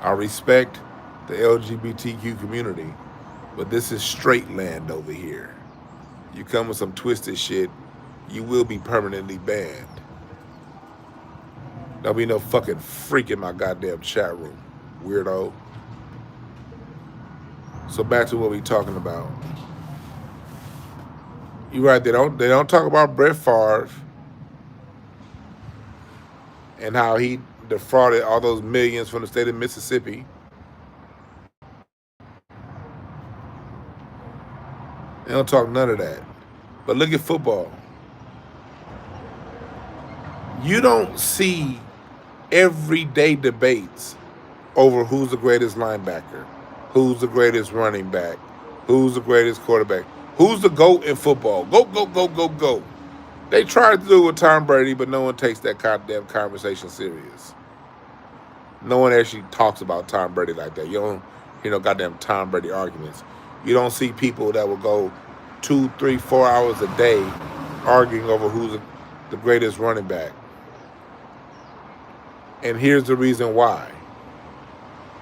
I respect the LGBTQ community, but this is straight land over here. You come with some twisted shit, you will be permanently banned. There'll be no fucking freak in my goddamn chat room, weirdo. So back to what we talking about. You're right, they don't talk about Brett Favre and how he defrauded all those millions from the state of Mississippi. They don't talk none of that. But look at football. You don't see everyday debates over who's the greatest linebacker, who's the greatest running back, who's the greatest quarterback, who's the GOAT in football. Go, go, go, go, go. They tried to do it with Tom Brady, but no one takes that goddamn conversation serious. No one actually talks about Tom Brady like that. You don't hear no goddamn Tom Brady arguments. You don't see people that will go 2, 3, 4 hours a day arguing over who's the greatest running back. And here's the reason why.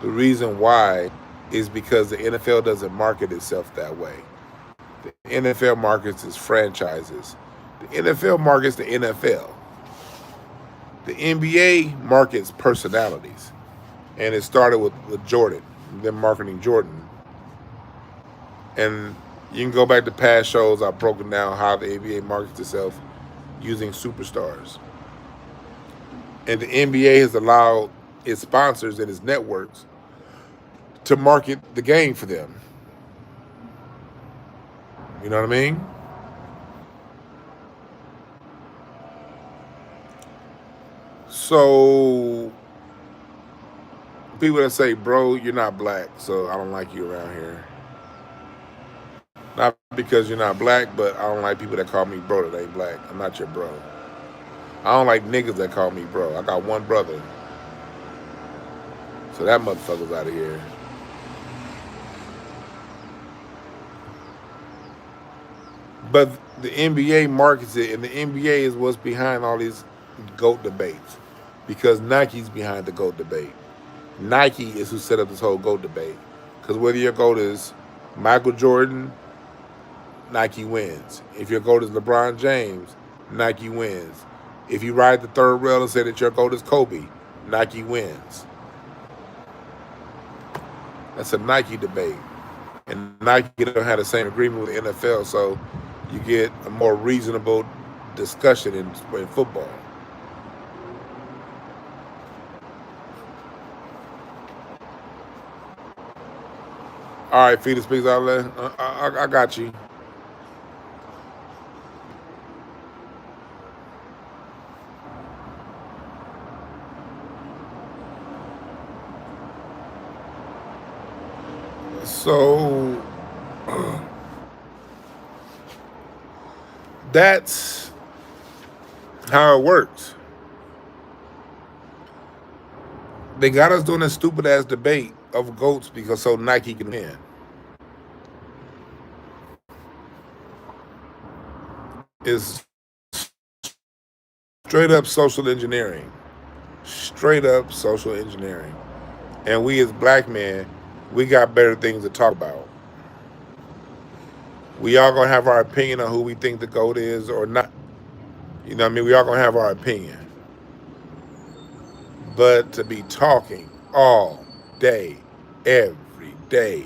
The reason why is because the NFL doesn't market itself that way. The NFL markets its franchises. The NFL markets the NFL. The NBA markets personalities. And it started with Jordan, them marketing Jordan. And you can go back to past shows. I've broken down how the NBA markets itself using superstars. And the NBA has allowed its sponsors and its networks to market the game for them. You know what I mean? So people that say, bro, you're not black, so I don't like you around here. Not because you're not black, but I don't like people that call me bro that ain't black. I'm not your bro. I don't like niggas that call me bro. I got one brother. So that motherfucker's out of here. But the NBA markets it, and the NBA is what's behind all these GOAT debates. Because Nike's behind the GOAT debate. Nike is who set up this whole GOAT debate. Because whether your GOAT is Michael Jordan, Nike wins. If your GOAT is LeBron James, Nike wins. If you ride the third rail and say that your GOAT is Kobe, Nike wins. That's a Nike debate. And Nike don't have the same agreement with the NFL, so you get a more reasonable discussion in football. All right, Feeder Speaks Outlet. I got you. So that's how it works. They got us doing a stupid ass debate of GOATs because so Nike can win. It's straight up social engineering. Straight up social engineering. And we as black men, we got better things to talk about. We all gonna have our opinion on who we think the GOAT is or not. You know what I mean? We all gonna have our opinion. But to be talking all day, every day,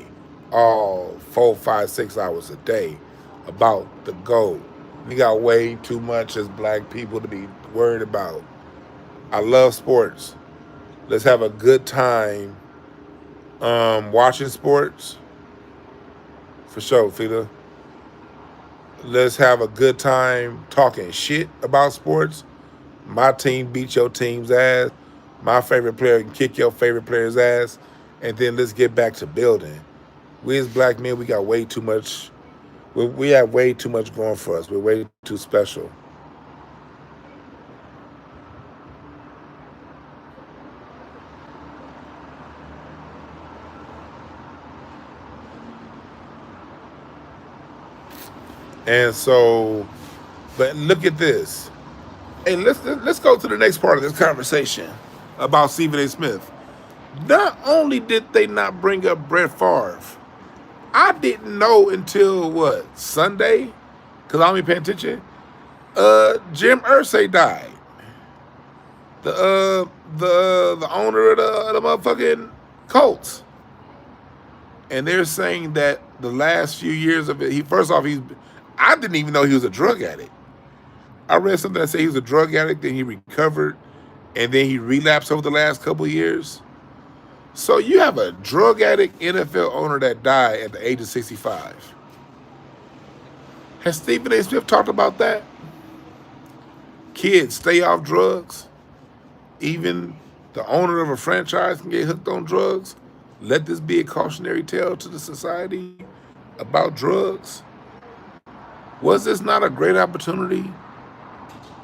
all 4, 5, 6 hours a day about the GOAT. We got way too much as black people to be worried about. I love sports. Let's have a good time watching sports. For sure, Fita. Let's have a good time talking shit about sports. My team beat your team's ass. My favorite player can kick your favorite player's ass. And then let's get back to building. We as black men, we got way too much. We have way too much going for us. We're way too special. And so, but look at this. Hey, let's go to the next part of this conversation about Stephen A. Smith. Not only did they not bring up Brett Favre, I didn't know until what, Sunday, because I only paying attention. Jim Irsay died. The owner of the motherfucking Colts. And they're saying that the last few years of it, I didn't even know he was a drug addict. I read something that said he was a drug addict, then he recovered, and then he relapsed over the last couple of years. So you have a drug addict NFL owner that died at the age of 65. Has Stephen A. Smith talked about that? Kids, stay off drugs. Even the owner of a franchise can get hooked on drugs. Let this be a cautionary tale to the society about drugs. Was this not a great opportunity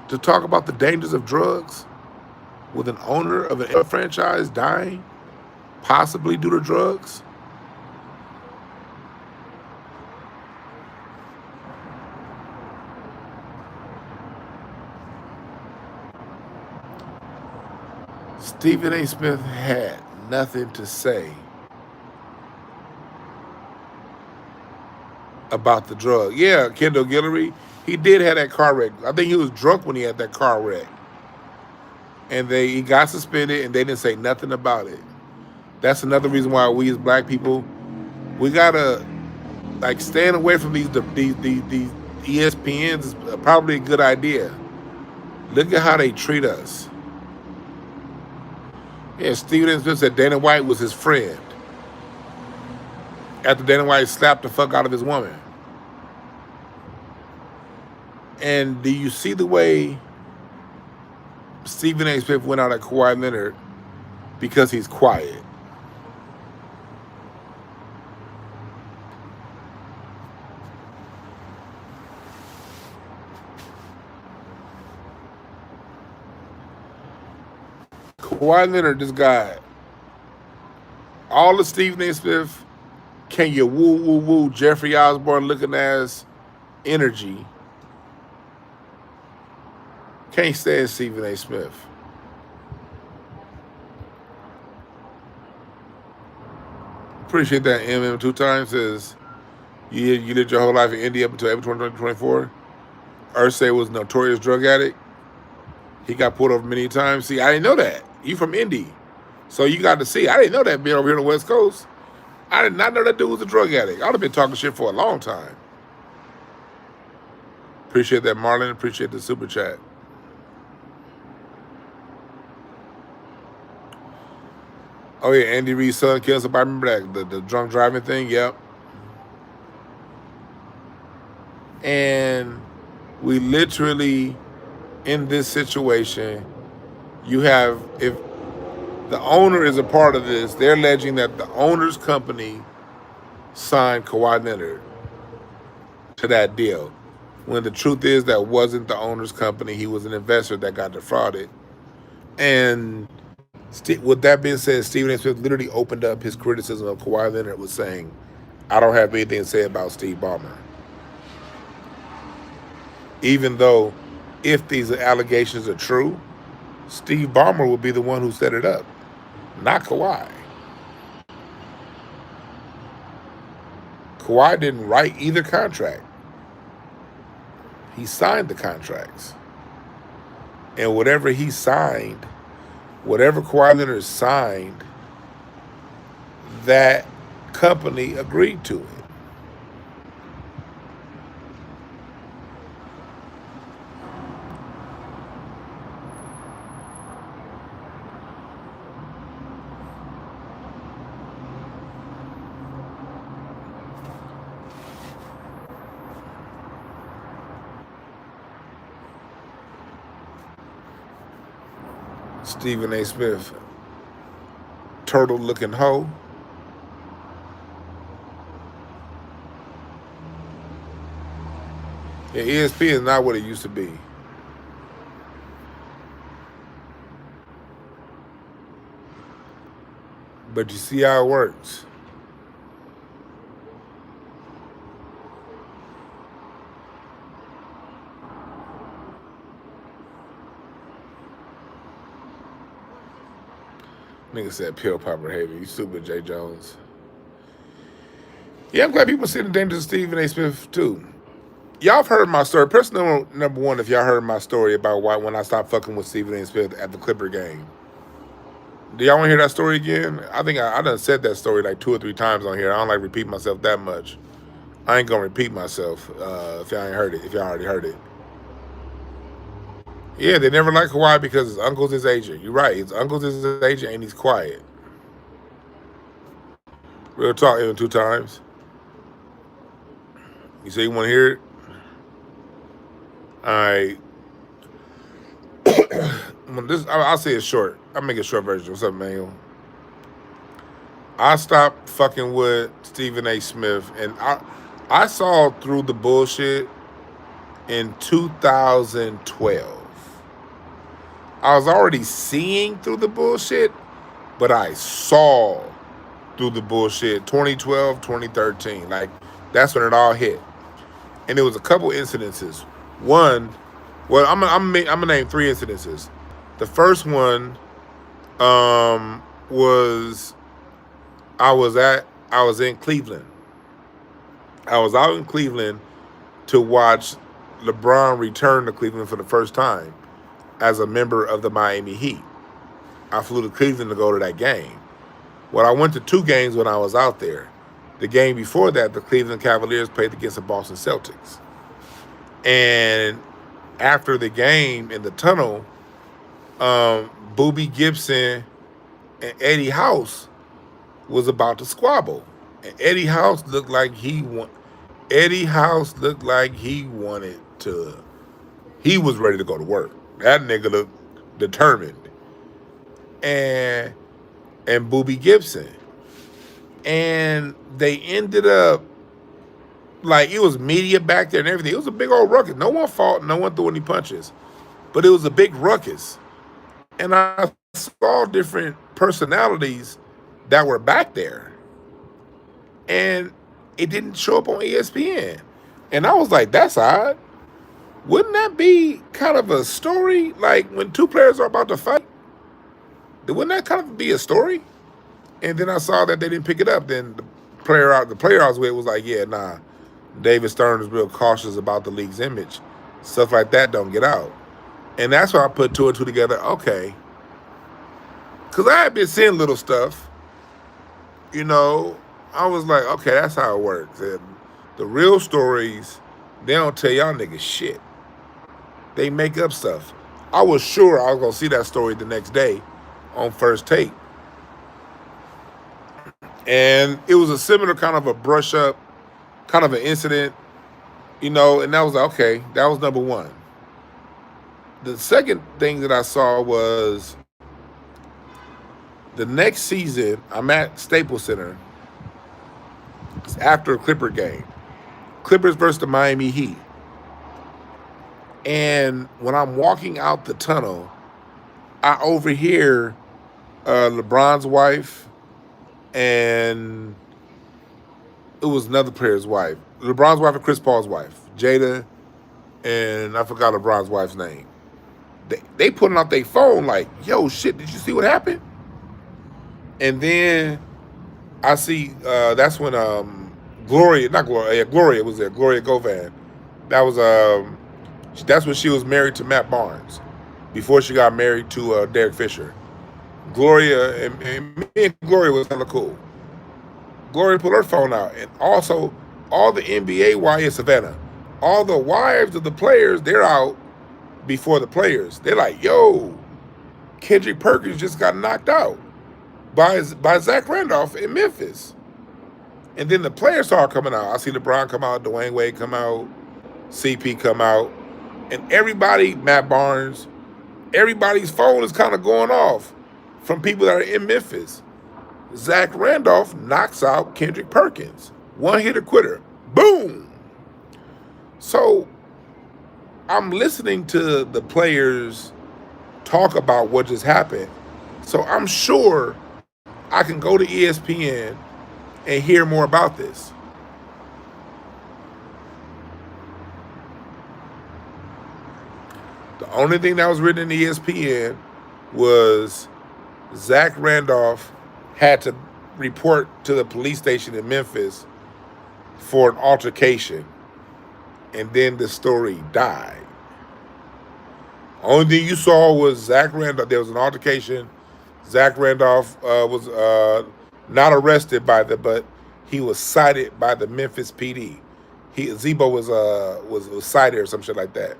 to talk about the dangers of drugs with an owner of an franchise dying, possibly due to drugs? Stephen A. Smith had nothing to say about the drug. Yeah, Kendall Guillory, he did have that car wreck. I think he was drunk when he had that car wreck. And he got suspended and they didn't say nothing about it. That's another reason why we as black people, we gotta like staying away from these ESPNs is probably a good idea. Look at how they treat us. Yeah, Stephen A. Smith said Dana White was his friend after Dana White slapped the fuck out of his woman. And do you see the way Stephen A. Smith went out at Kawhi Leonard because he's quiet? Kawhi Leonard just got all the Stephen A. Smith, can you woo woo woo Jeffrey Osborne looking ass energy. Can't stand Stephen A. Smith. Appreciate that. MM 2 times says you lived your whole life in India up until April 2024. Irsay was a notorious drug addict. He got pulled over many times. See, I didn't know that. You from Indy. So you got to see. I didn't know that being over here on the West Coast. I did not know that dude was a drug addict. I would have been talking shit for a long time. Appreciate that, Marlon. Appreciate the super chat. Oh, yeah, Andy Reid's son killed somebody. I remember that. The drunk driving thing. Yep. And we literally, in this situation, you have, if the owner is a part of this, they're alleging that the owner's company signed Kawhi Leonard to that deal. When the truth is that wasn't the owner's company. He was an investor that got defrauded. And with that being said, Stephen A. Smith literally opened up his criticism of Kawhi Leonard was saying, I don't have anything to say about Steve Ballmer. Even though if these allegations are true, Steve Ballmer will be the one who set it up, not Kawhi. Kawhi didn't write either contract. He signed the contracts. And whatever he signed, whatever Kawhi Leonard signed, that company agreed to it. Stephen A. Smith, turtle looking hoe. Yeah, ESP is not what it used to be. But you see how it works. Nigga said pill popper behavior. You stupid, Jay Jones. Yeah, I'm glad people see the dangers of Stephen A. Smith too. Y'all have heard my story. Person number one, if y'all heard my story about why when I stopped fucking with Stephen A. Smith at the Clipper game. Do y'all want to hear that story again? I think I done said that story like 2 or 3 times on here. I don't like repeat myself that much. I ain't gonna repeat myself if y'all ain't heard it. If y'all already heard it. Yeah, they never liked Kawhi because his uncle's his agent. You're right. His uncle's his agent and he's quiet. Real talk, even 2 times. You say you want to hear it? All right. I'll say it short. I'll make it a short version. What's up, Manuel? I stopped fucking with Stephen A. Smith, and I saw through the bullshit in 2012. I was already seeing through the bullshit, but I saw through the bullshit 2012, 2013. Like, that's when it all hit. And there was a couple incidences. One, well, I'm gonna name 3 incidences. The first one was I was in Cleveland. I was out in Cleveland to watch LeBron return to Cleveland for the first time as a member of the Miami Heat. I flew to Cleveland to go to that game. Well, I went to 2 games when I was out there. The game before that, the Cleveland Cavaliers played against the Boston Celtics. And after the game in the tunnel, Boobie Gibson and Eddie House was about to squabble. And Eddie House looked like he wanted to. He was ready to go to work. That nigga looked determined. And Boobie Gibson. And they ended up, like, it was media back there and everything. It was a big old ruckus. No one fought, no one threw any punches. But it was a big ruckus. And I saw different personalities that were back there. And it didn't show up on ESPN. And I was like, that's odd. Wouldn't that be kind of a story? Like, when 2 players are about to fight, wouldn't that kind of be a story? And then I saw that they didn't pick it up. Then the player I was with was like, yeah, nah, David Stern is real cautious about the league's image. Stuff like that don't get out. And that's why I put 2 and 2 together. Okay. Because I had been seeing little stuff. You know, I was like, okay, that's how it works. And the real stories, they don't tell y'all niggas shit. They make up stuff. I was sure I was going to see that story the next day on First Take. And it was a similar kind of a brush up, kind of an incident, you know, and that was like, okay, that was number 1. The second thing that I saw was the next season, I'm at Staples Center. It's after a Clipper game. Clippers versus the Miami Heat. And when I'm walking out the tunnel, I overhear LeBron's wife and it was another player's wife. LeBron's wife and Chris Paul's wife, Jada, and I forgot LeBron's wife's name. They putting out their phone like, yo, shit, did you see what happened? And then I see, that's when Gloria was there, Gloria Govan. That was, that's when she was married to Matt Barnes, before she got married to Derek Fisher. Gloria, and me and Gloria was hella cool. Gloria put her phone out, and also all the NBA wives, Savannah, all the wives of the players, they're out before the players. They're like, yo, Kendrick Perkins just got knocked out by Zach Randolph in Memphis. And then the players start coming out. I see LeBron come out, Dwayne Wade come out, CP come out, and everybody, Matt Barnes, everybody's phone is kind of going off from people that are in Memphis. Zach Randolph knocks out Kendrick Perkins. One hitter quitter. Boom. So I'm listening to the players talk about what just happened. So I'm sure I can go to ESPN and hear more about this. The only thing that was written in ESPN was Zach Randolph had to report to the police station in Memphis for an altercation, and then the story died. Only thing you saw was Zach Randolph. There was an altercation. Zach Randolph was not arrested but he was cited by the Memphis PD. Zebo was cited or some shit like that,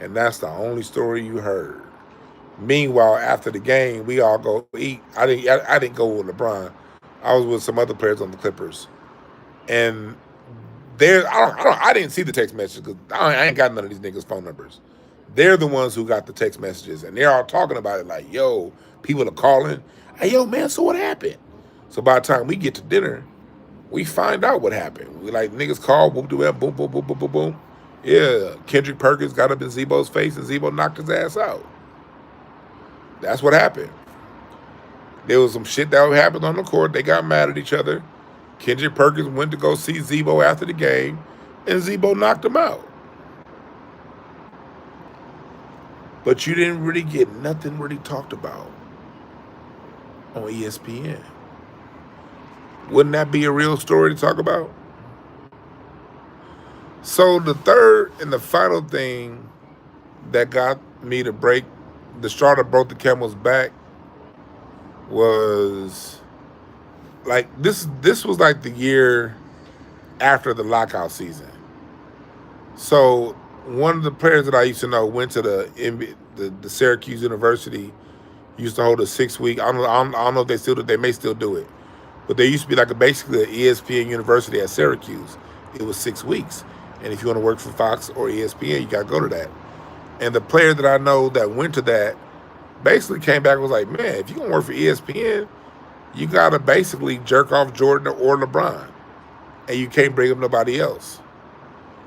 and that's the only story you heard. Meanwhile, after the game, we all go eat. I didn't go with LeBron. I was with some other players on the Clippers, and I didn't see the text messages because I ain't got none of these niggas' phone numbers. They're the ones who got the text messages, and they're all talking about it like, yo, people are calling. Hey, yo, man, so what happened? So by the time we get to dinner, we find out what happened. We like, niggas call, boom, boom, boom, boom, boom, boom, boom, boom. Yeah, Kendrick Perkins got up in Zebo's face, and Zebo knocked his ass out. That's what happened. There was some shit that happened on the court. They got mad at each other. Kendrick Perkins went to go see Zebo after the game, and Zebo knocked him out. But you didn't really get nothing really talked about on ESPN. Wouldn't that be a real story to talk about? So the third and the final thing that got me to break, the straw that broke the camel's back, was like this was like the year after the lockout season. So one of the players that I used to know went to the Syracuse University, used to hold a 6-week. I don't know if they still do. They may still do it, but there used to be like basically an ESPN University at Syracuse. It was 6 weeks, and if you want to work for Fox or ESPN, you got to go to that. And the player that I know that went to that basically came back and was like, man, if you're going to work for ESPN, you got to basically jerk off Jordan or LeBron, and you can't bring up nobody else.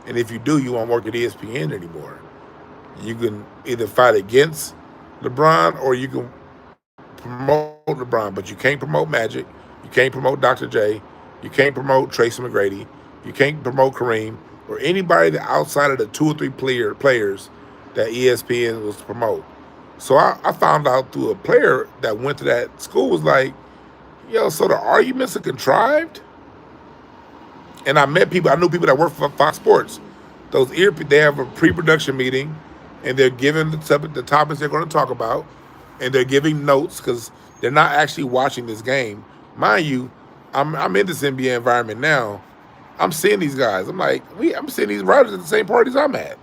And if you do, you won't work at ESPN anymore. You can either fight against LeBron or you can promote LeBron, but you can't promote Magic. You can't promote Dr. J. You can't promote Tracy McGrady. You can't promote Kareem or anybody that outside of the 2 or 3 players that ESPN was to promote. So I found out through a player that went to that school was like, yo, so the arguments are contrived? And I knew people that work for Fox Sports. They have a pre-production meeting, and they're giving the topics they're going to talk about, and they're giving notes because they're not actually watching this game. Mind you, I'm in this NBA environment now. I'm seeing these guys. I'm seeing these writers at the same parties I'm at.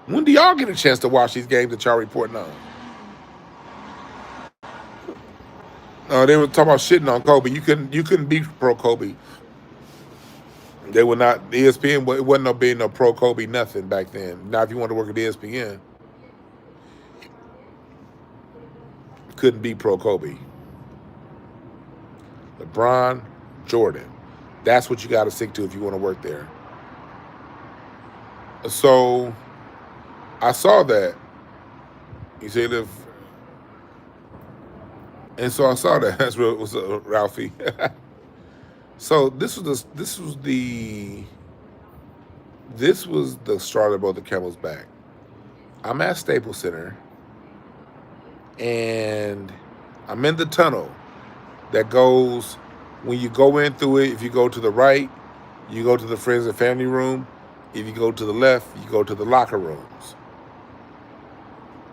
When do y'all get a chance to watch these games that y'all reporting on? They were talking about shitting on Kobe. You couldn't be pro Kobe. They were not, ESPN, it wasn't no being no pro Kobe nothing back then. Now if you wanted to work at ESPN, couldn't be pro Kobe. LeBron, Jordan. That's what you got to stick to if you want to work there. So I saw that. He said and so I saw that. That's what was Ralphie. So this was the straw that broke the camel's back. I'm at Staples Center, and I'm in the tunnel that goes, when you go in through it, if you go to the right, you go to the friends and family room. If you go to the left, you go to the locker rooms.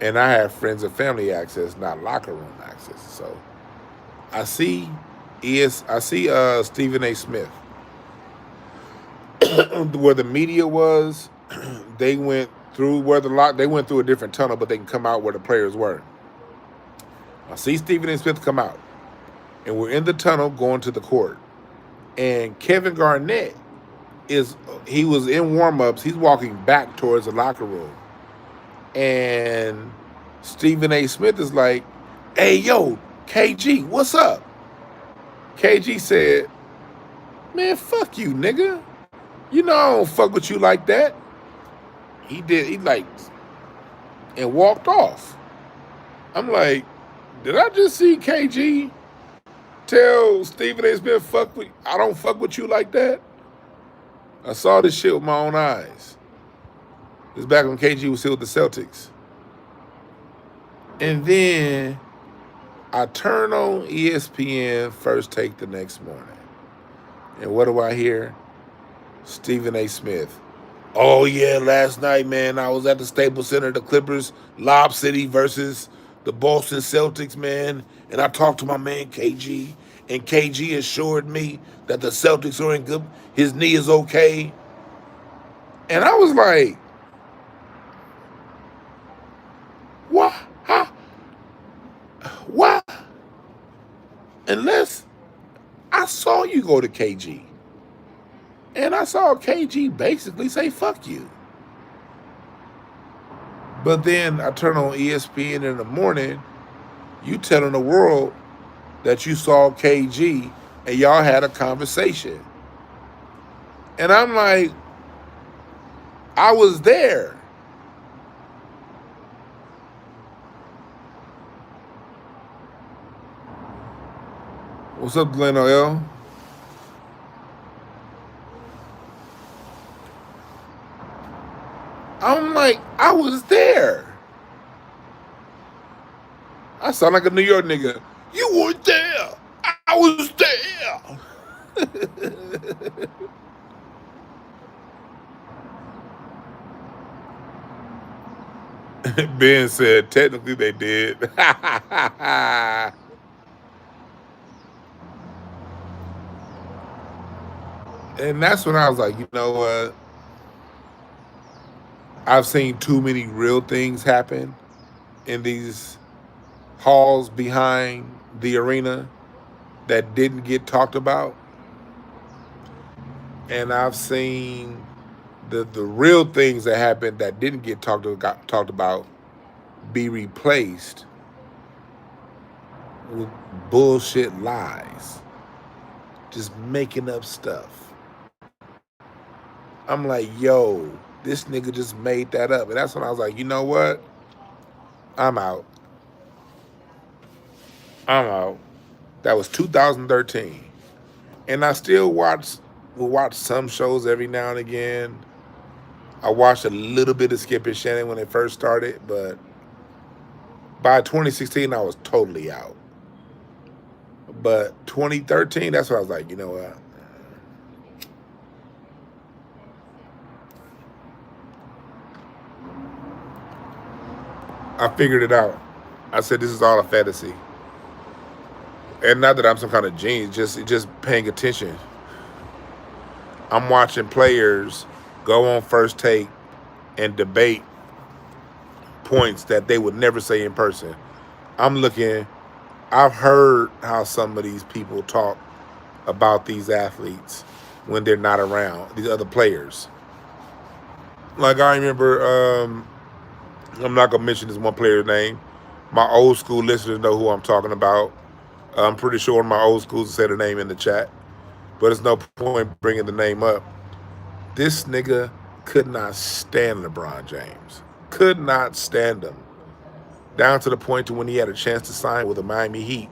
And I have friends and family access, not locker room access. So I see Stephen A. Smith. Where the media was, they went through they went through a different tunnel, but they can come out where the players were. I see Stephen A. Smith come out, and we're in the tunnel going to the court. And Kevin Garnett he was in warm-ups. He's walking back towards the locker room. And Stephen A. Smith is like, hey, yo, KG, what's up? KG said, man, fuck you, nigga. You know I don't fuck with you like that. He like, and walked off. I'm like, did I just see KG tell Stephen A. Smith, I don't fuck with you like that? I saw this shit with my own eyes. This back when KG was still with the Celtics. And then I turn on ESPN First Take the next morning. And what do I hear? Stephen A. Smith. Oh, yeah, last night, man, I was at the Staples Center, the Clippers, Lob City versus the Boston Celtics, man. And I talked to my man KG, and KG assured me that the Celtics are in good, his knee is okay. And I was like, what? Huh? What? Unless I saw you go to KG. And I saw KG basically say, fuck you. But then I turn on ESPN in the morning, you telling the world that you saw KG and y'all had a conversation. And I'm like, I was there. What's up, Glenn L? I'm like, I was there. I sound like a New York nigga. You weren't there. I was there. Ben said, technically they did. And that's when I was like, you know what? I've seen too many real things happen in these halls behind the arena that didn't get talked about. And I've seen the real things that happened that didn't get talked about be replaced with bullshit lies. Just making up stuff. I'm like, yo, this nigga just made that up. And that's when I was like, you know what? I'm out. That was 2013. And I still will watch some shows every now and again. I watched a little bit of Skip and Shannon when it first started, but by 2016, I was totally out. But 2013, that's when I was like, you know what? I figured it out. I said, this is all a fantasy. And not that I'm some kind of genius, just paying attention. I'm watching players go on First Take and debate points that they would never say in person. I've heard how some of these people talk about these athletes when they're not around, these other players. Like I remember, I'm not gonna mention this one player's name. My old school listeners know who I'm talking about. I'm pretty sure my old schools said her name in the chat, but there's no point bringing the name up. This nigga could not stand LeBron James. Could not stand him. Down to the point to when he had a chance to sign with the Miami Heat,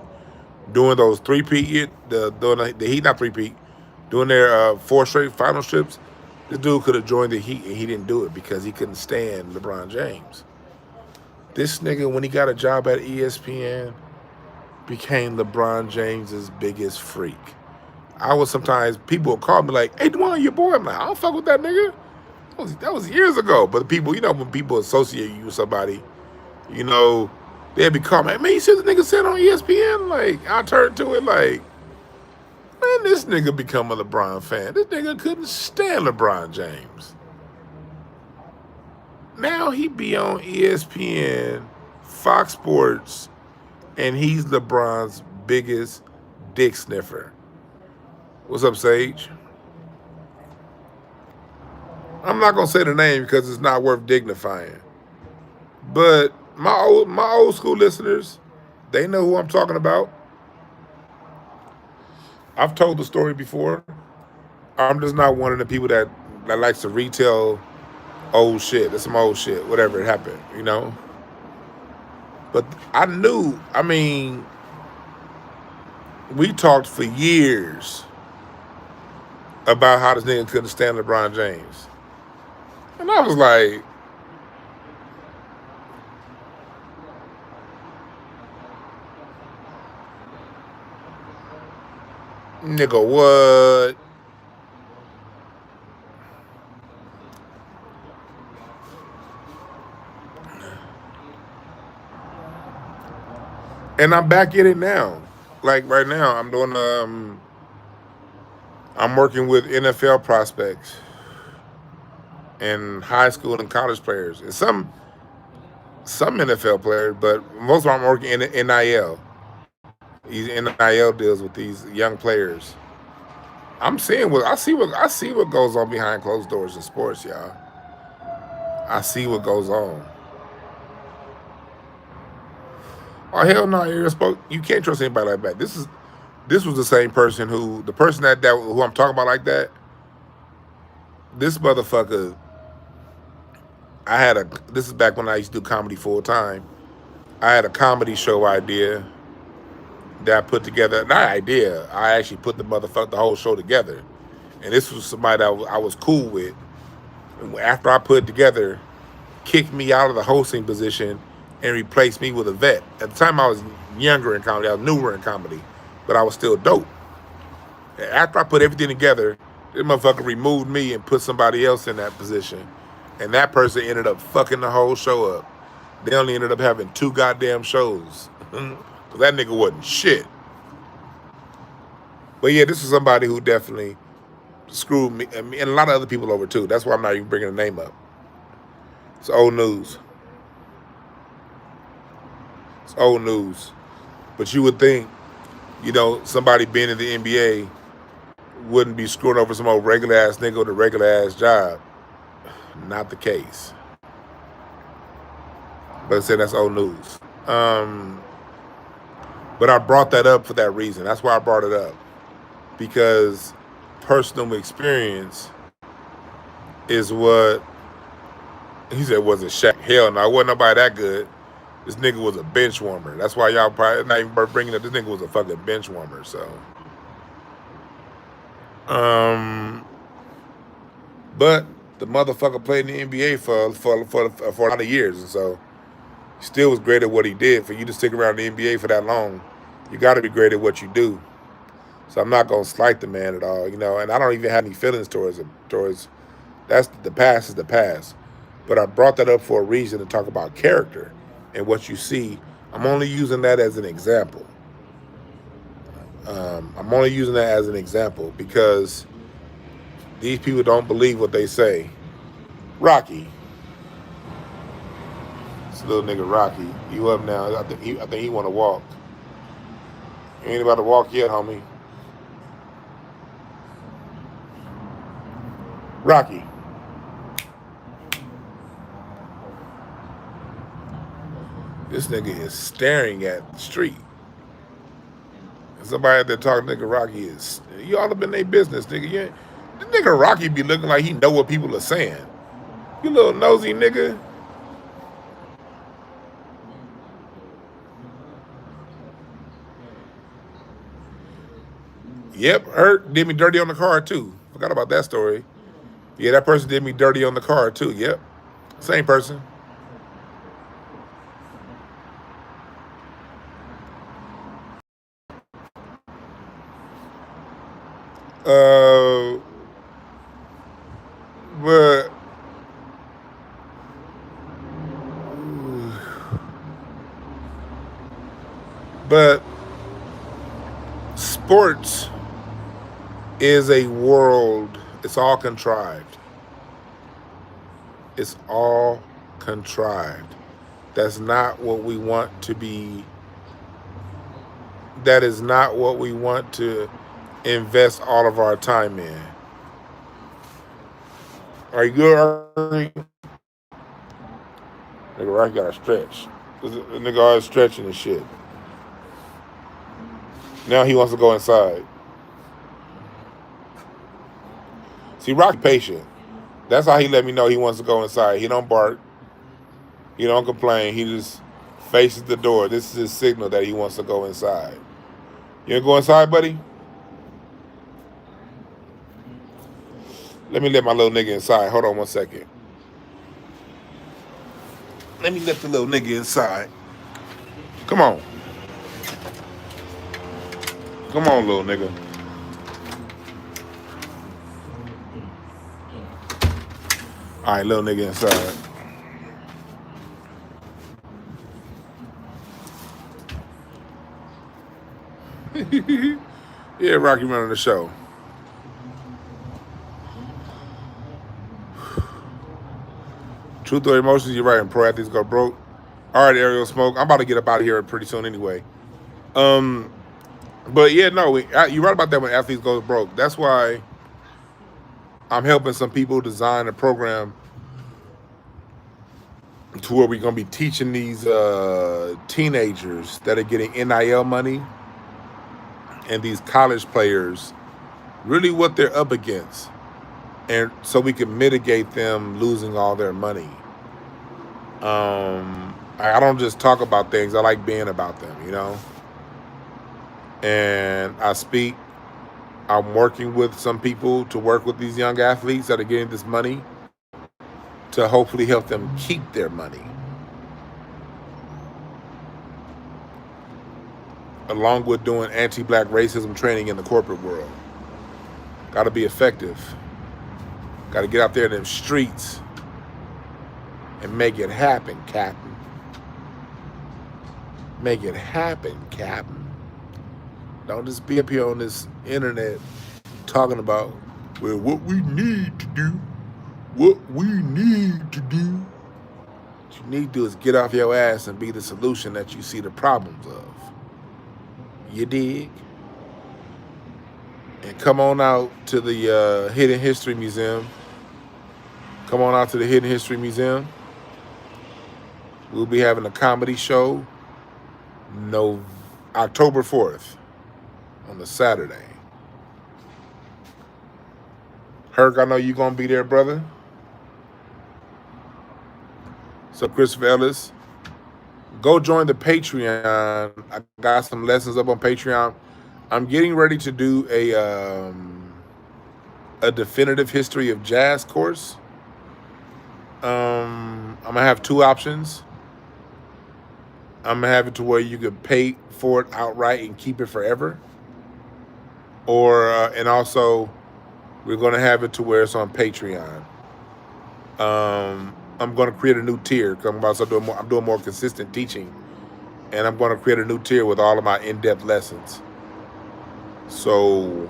doing those three-peat, the Heat, not three-peat, doing their 4 straight final trips. This dude could have joined the Heat and he didn't do it because he couldn't stand LeBron James. This nigga, when he got a job at ESPN, became LeBron James's biggest freak. Sometimes people would call me like, hey, DWANNB, your boy. I'm like, I don't fuck with that nigga. That was years ago. But people, when people associate you with somebody, they'd be calling, man, you see what the nigga said on ESPN? Like, I turned to it like, man, this nigga become a LeBron fan. This nigga couldn't stand LeBron James. Now he be on ESPN, Fox Sports, and he's LeBron's biggest dick sniffer. What's up, Sage? I'm not going to say the name because it's not worth dignifying. But my old school listeners, they know who I'm talking about. I've told the story before. I'm just not one of the people that likes to retell old shit. That's some old shit, whatever it happened, you know? But I knew, I mean, we talked for years about how this nigga couldn't stand LeBron James. And I was like, nigga, what? And I'm back in it now. Like right now, I'm working with NFL prospects and high school and college players, and some NFL players, but most of them I'm working in NIL. These NIL deals with these young players. I see what goes on behind closed doors in sports, y'all. I see what goes on. Oh hell no, you can't trust anybody like that. This was the same person the person that who I'm talking about like that. This motherfucker, this is back when I used to do comedy full time. I had a comedy show idea that I put together. Not idea, I actually put the whole show together. And this was somebody that I was cool with. And after I put it together, kicked me out of the hosting position and replaced me with a vet. At the time I was younger in comedy, I was newer in comedy, but I was still dope. After I put everything together, this motherfucker removed me and put somebody else in that position. And that person ended up fucking the whole show up. They only ended up having 2 goddamn shows. Cause that nigga wasn't shit. But yeah, this is somebody who definitely screwed me and a lot of other people over too. That's why I'm not even bringing the name up. It's old news. It's old news. But you would think, somebody being in the NBA wouldn't be screwing over some old regular ass nigga with a regular ass job. Not the case. But I said that's old news. But I brought that up for that reason. That's why I brought it up. Because personal experience is what he said was a Shaq. Hell no, wasn't nobody that good. This nigga was a bench warmer. That's why y'all probably not even bringing up. This nigga was a fucking bench warmer. So, but the motherfucker played in the NBA for a lot of years, and so he still was great at what he did. For you to stick around the NBA for that long, you got to be great at what you do. So I'm not gonna slight the man at all, and I don't even have any feelings towards him. That's the past is the past. But I brought that up for a reason to talk about character and what you see. I'm only using that as an example. Because these people don't believe what they say. Rocky, this little nigga Rocky, you up now? I think he want to walk. You ain't about to walk yet, homie. Rocky. This nigga is staring at the street. And somebody out there talking nigga Rocky is, you all up in their business, nigga. This nigga Rocky be looking like he know what people are saying. You little nosy nigga. Yep, Hurt did me dirty on the car too. Forgot about that story. Yeah, that person did me dirty on the car too. Yep, same person. But sports is a world. It's all contrived. It's all contrived. That's not what we want to be. That is not what we want to invest all of our time in. Are you good? Nigga, I gotta stretch. The nigga always stretching and shit. Now he wants to go inside. See, Rock patient. That's how he let me know he wants to go inside. He don't bark. He don't complain. He just faces the door. This is his signal that he wants to go inside. You gonna go inside, buddy? Let me let my little nigga inside. Hold on 1 second. Let me let the little nigga inside. Come on. Come on, little nigga. All right, little nigga inside. Yeah, Rocky running the show. Truth or emotions, you're right. And pro athletes go broke. All right, Ariel Smoke. I'm about to get up out of here pretty soon anyway. But yeah, no, you're right about that when athletes go broke. That's why I'm helping some people design a program to where we're going to be teaching these teenagers that are getting NIL money and these college players really what they're up against. And so we can mitigate them losing all their money. I don't just talk about things. I like being about them, you know? And I'm working with some people to work with these young athletes that are getting this money to hopefully help them keep their money. Along with doing anti-black racism training in the corporate world. Got to be effective. Got to get out there in them streets and make it happen, Captain. Make it happen, Captain. Don't just be up here on this internet talking about, well, what we need to do. What we need to do. What you need to do is get off your ass and be the solution that you see the problems of. You dig? And come on out to the Hidden History Museum. Come on out to the Hidden History Museum. We'll be having a comedy show October 4th on a Saturday. Herc, I know you're going to be there, brother. So Christopher Ellis, go join the Patreon. I got some lessons up on Patreon. I'm getting ready to do a definitive history of jazz course. I'm gonna have two options. I'm gonna have it to where you could pay for it outright and keep it forever, or and also we're gonna have it to where it's on Patreon. I'm going to create a new tier. I'm doing more consistent teaching, and I'm going to create a new tier with all of my in-depth lessons. So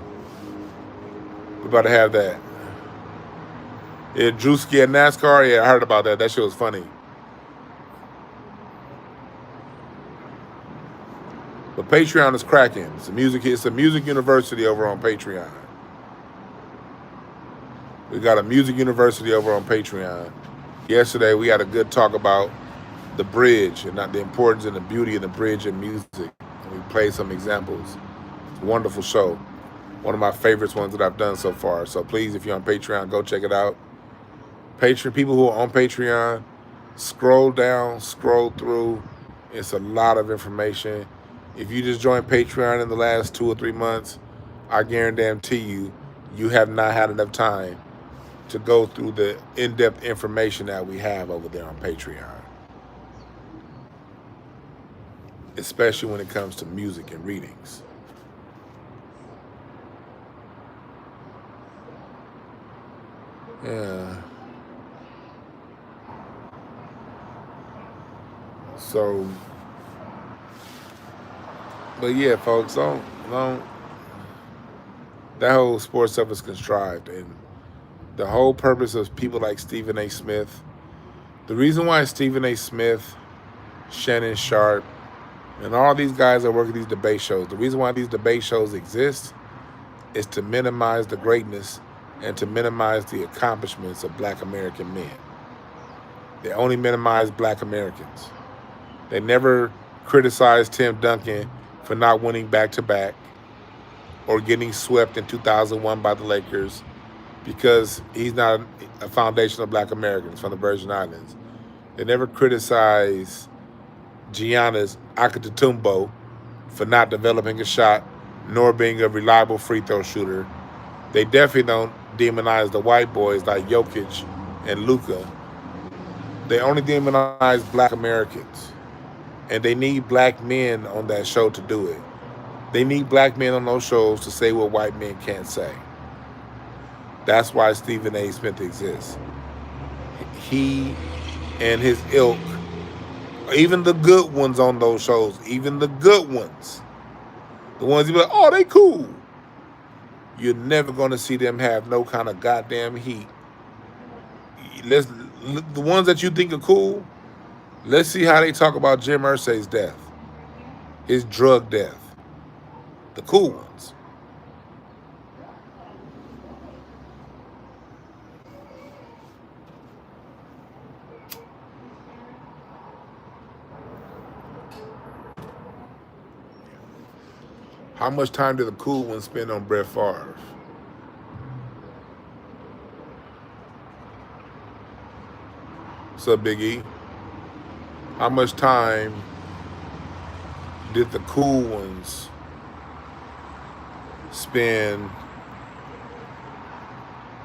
we're about to have that. Yeah, Drewski and NASCAR. Yeah, I heard about that. That shit was funny. But Patreon is cracking. It's a music university over on Patreon. We got a music university over on Patreon. Yesterday, we had a good talk about the bridge and not the importance and the beauty of the bridge in music. And we played some examples. It's a wonderful show. One of my favorites ones that I've done so far. So please, if you're on Patreon, go check it out. People who are on Patreon, scroll down, scroll through. It's a lot of information. If you just joined Patreon in the last 2 or 3 months, I guarantee you have not had enough time to go through the in-depth information that we have over there on Patreon. Especially when it comes to music and readings. Yeah. So, but yeah, folks, don't. That whole sports stuff is contrived, and the whole purpose of people like Stephen A. Smith, the reason why Stephen A. Smith, Shannon Sharp, and all these guys that work at these debate shows, the reason why these debate shows exist is to minimize the greatness and to minimize the accomplishments of Black American men. They only minimize Black Americans. They never criticized Tim Duncan for not winning back-to-back or getting swept in 2001 by the Lakers because he's not a foundation of black Americans from the Virgin Islands. They never criticized Giannis Antetokounmpo for not developing a shot nor being a reliable free throw shooter. They definitely don't demonize the white boys like Jokic and Luka. They only demonize black Americans. And they need black men on that show to do it. They need black men on those shows to say what white men can't say. That's why Stephen A. Smith exists. He and his ilk, even the good ones on those shows, even the good ones, the ones you be like, oh, they cool. You're never going to see them have no kind of goddamn heat. The ones that you think are cool, let's see how they talk about Jim Irsay's death, his drug death. The cool ones. How much time did the cool ones spend on Brett Favre? What's up, Big E? How much time did the cool ones spend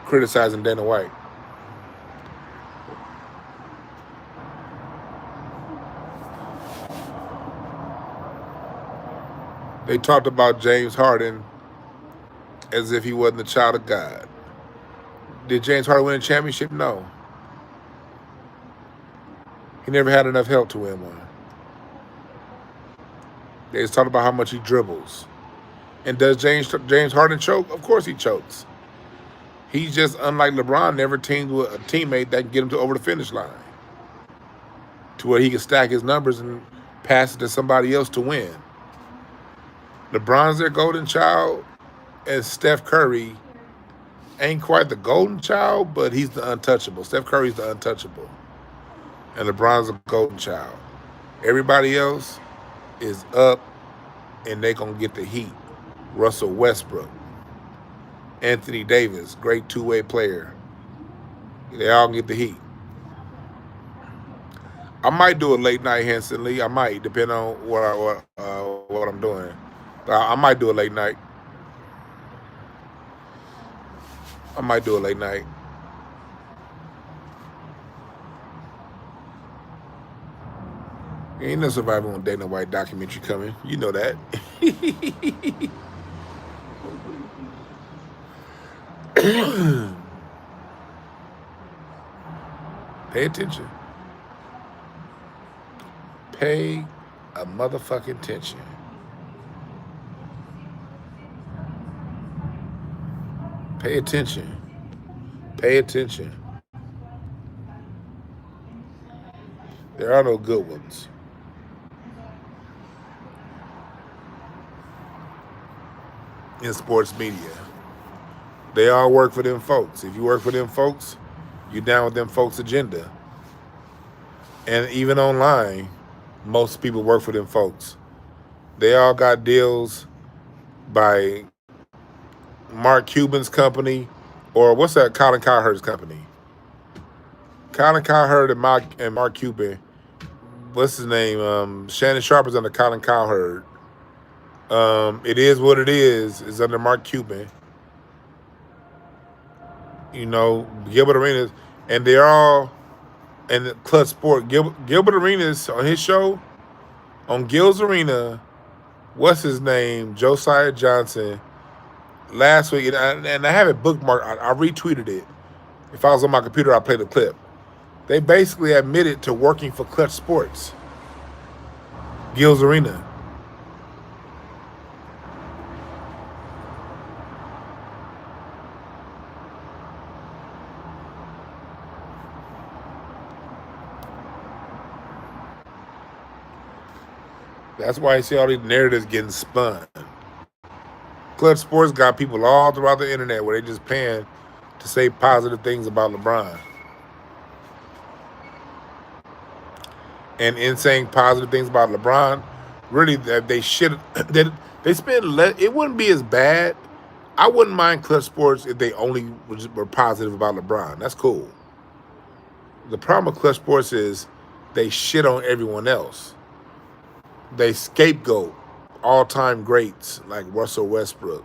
criticizing Dana White? They talked about James Harden as if he wasn't a child of God. Did James Harden win a championship? No. He never had enough help to win one. They just talked about how much he dribbles. And does James Harden choke? Of course he chokes. He's just, unlike LeBron, never teamed with a teammate that can get him to over the finish line to where he can stack his numbers and pass it to somebody else to win. LeBron's their golden child, and Steph Curry ain't quite the golden child, but he's the untouchable. Steph Curry's the untouchable, and LeBron's a golden child. Everybody else is up, and they gonna get the heat. Russell Westbrook, Anthony Davis, great two-way player. They all get the heat. I might do a late night Henson Lee. I might, depending on what I'm doing. I might do a late night. I might do a late night. Ain't no Survivor on Dana White documentary coming. You know that. Pay attention. Pay a motherfucking attention. Pay attention. Pay attention. There are no good ones. In sports media. They all work for them folks. If you work for them folks, you down with them folks' agenda. And even online, most people work for them folks. They all got deals by Mark Cuban's company, or what's that, Colin Cowherd's company? Colin Cowherd and Mark Cuban. What's his name? Shannon Sharp is under Colin Cowherd. It Is What It Is under Mark Cuban. You know, Gilbert Arenas, and they're all in the Clutch Sport. Gilbert Arenas on his show, on Gil's Arena, what's his name? Josiah Johnson. Last week, and I have it bookmarked. I retweeted it. If I was on my computer, I'd play the clip. They basically admitted to working for Clutch Sports, Gil's Arena. That's why you see all these narratives getting spun. Clutch Sports got people all throughout the internet where they just paying to say positive things about LeBron. and in saying positive things about LeBron, really they should they spend less. It wouldn't be as bad. I wouldn't mind Clutch Sports if they only were positive about LeBron. That's cool. The problem with Clutch Sports is they shit on everyone else. They scapegoat all-time greats like Russell Westbrook,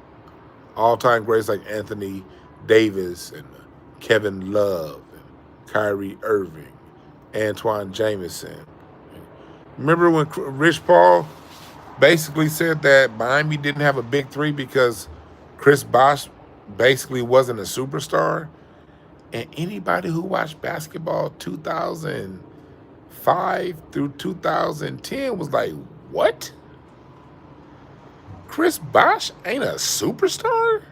all-time greats like Anthony Davis and Kevin Love and Kyrie Irving, Antoine Jameson. Remember when Rich Paul basically said that Miami didn't have a big three because Chris Bosh basically wasn't a superstar? And anybody who watched basketball 2005 through 2010 was like, what? Chris Bosh ain't a superstar?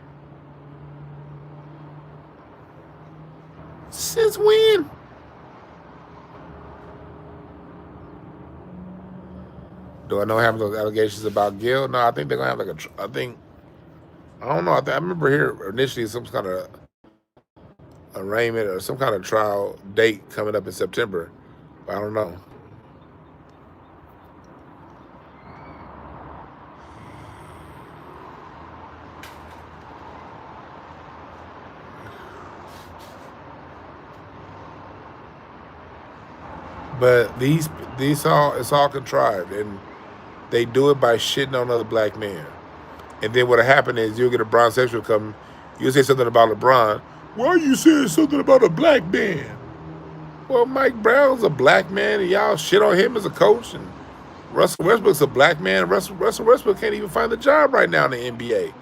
Since when? Do I know having those allegations about Gil? No, I think they're gonna have like I don't know. I remember here initially some kind of arraignment or some kind of trial date coming up in September. But I don't know. But it's all contrived, and they do it by shitting on other black men. And then what'll happen is you'll get a brown sexual come, you'll say something about LeBron. Why are you saying something about a black man? Well, Mike Brown's a black man, and y'all shit on him as a coach, and Russell Westbrook's a black man. Russell Westbrook can't even find a job right now in the NBA.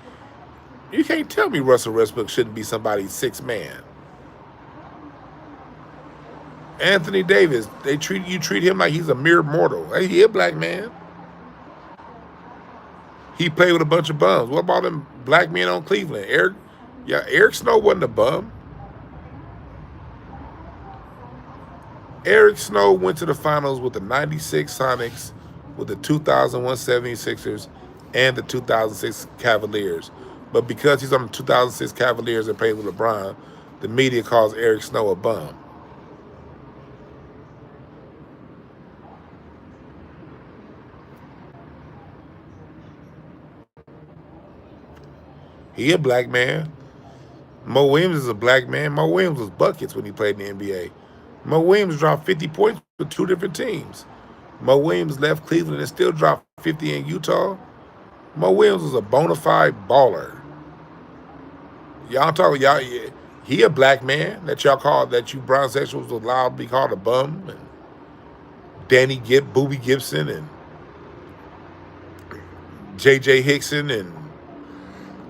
You can't tell me Russell Westbrook shouldn't be somebody's sixth man. Anthony Davis, you treat him like he's a mere mortal. Hey, he a black man. He played with a bunch of bums. What about them black men on Cleveland? Eric Snow wasn't a bum. Eric Snow went to the finals with the 96 Sonics, with the 2001 76ers, and the 2006 Cavaliers. But because he's on the 2006 Cavaliers and played with LeBron, the media calls Eric Snow a bum. He a black man. Mo Williams is a black man. Mo Williams was buckets when he played in the NBA. Mo Williams dropped 50 points with two different teams. Mo Williams left Cleveland and still dropped 50 in Utah. Mo Williams was a bona fide baller. He a black man that you brown sexuals was allowed to be called a bum. And Booby Gibson and J.J. Hickson and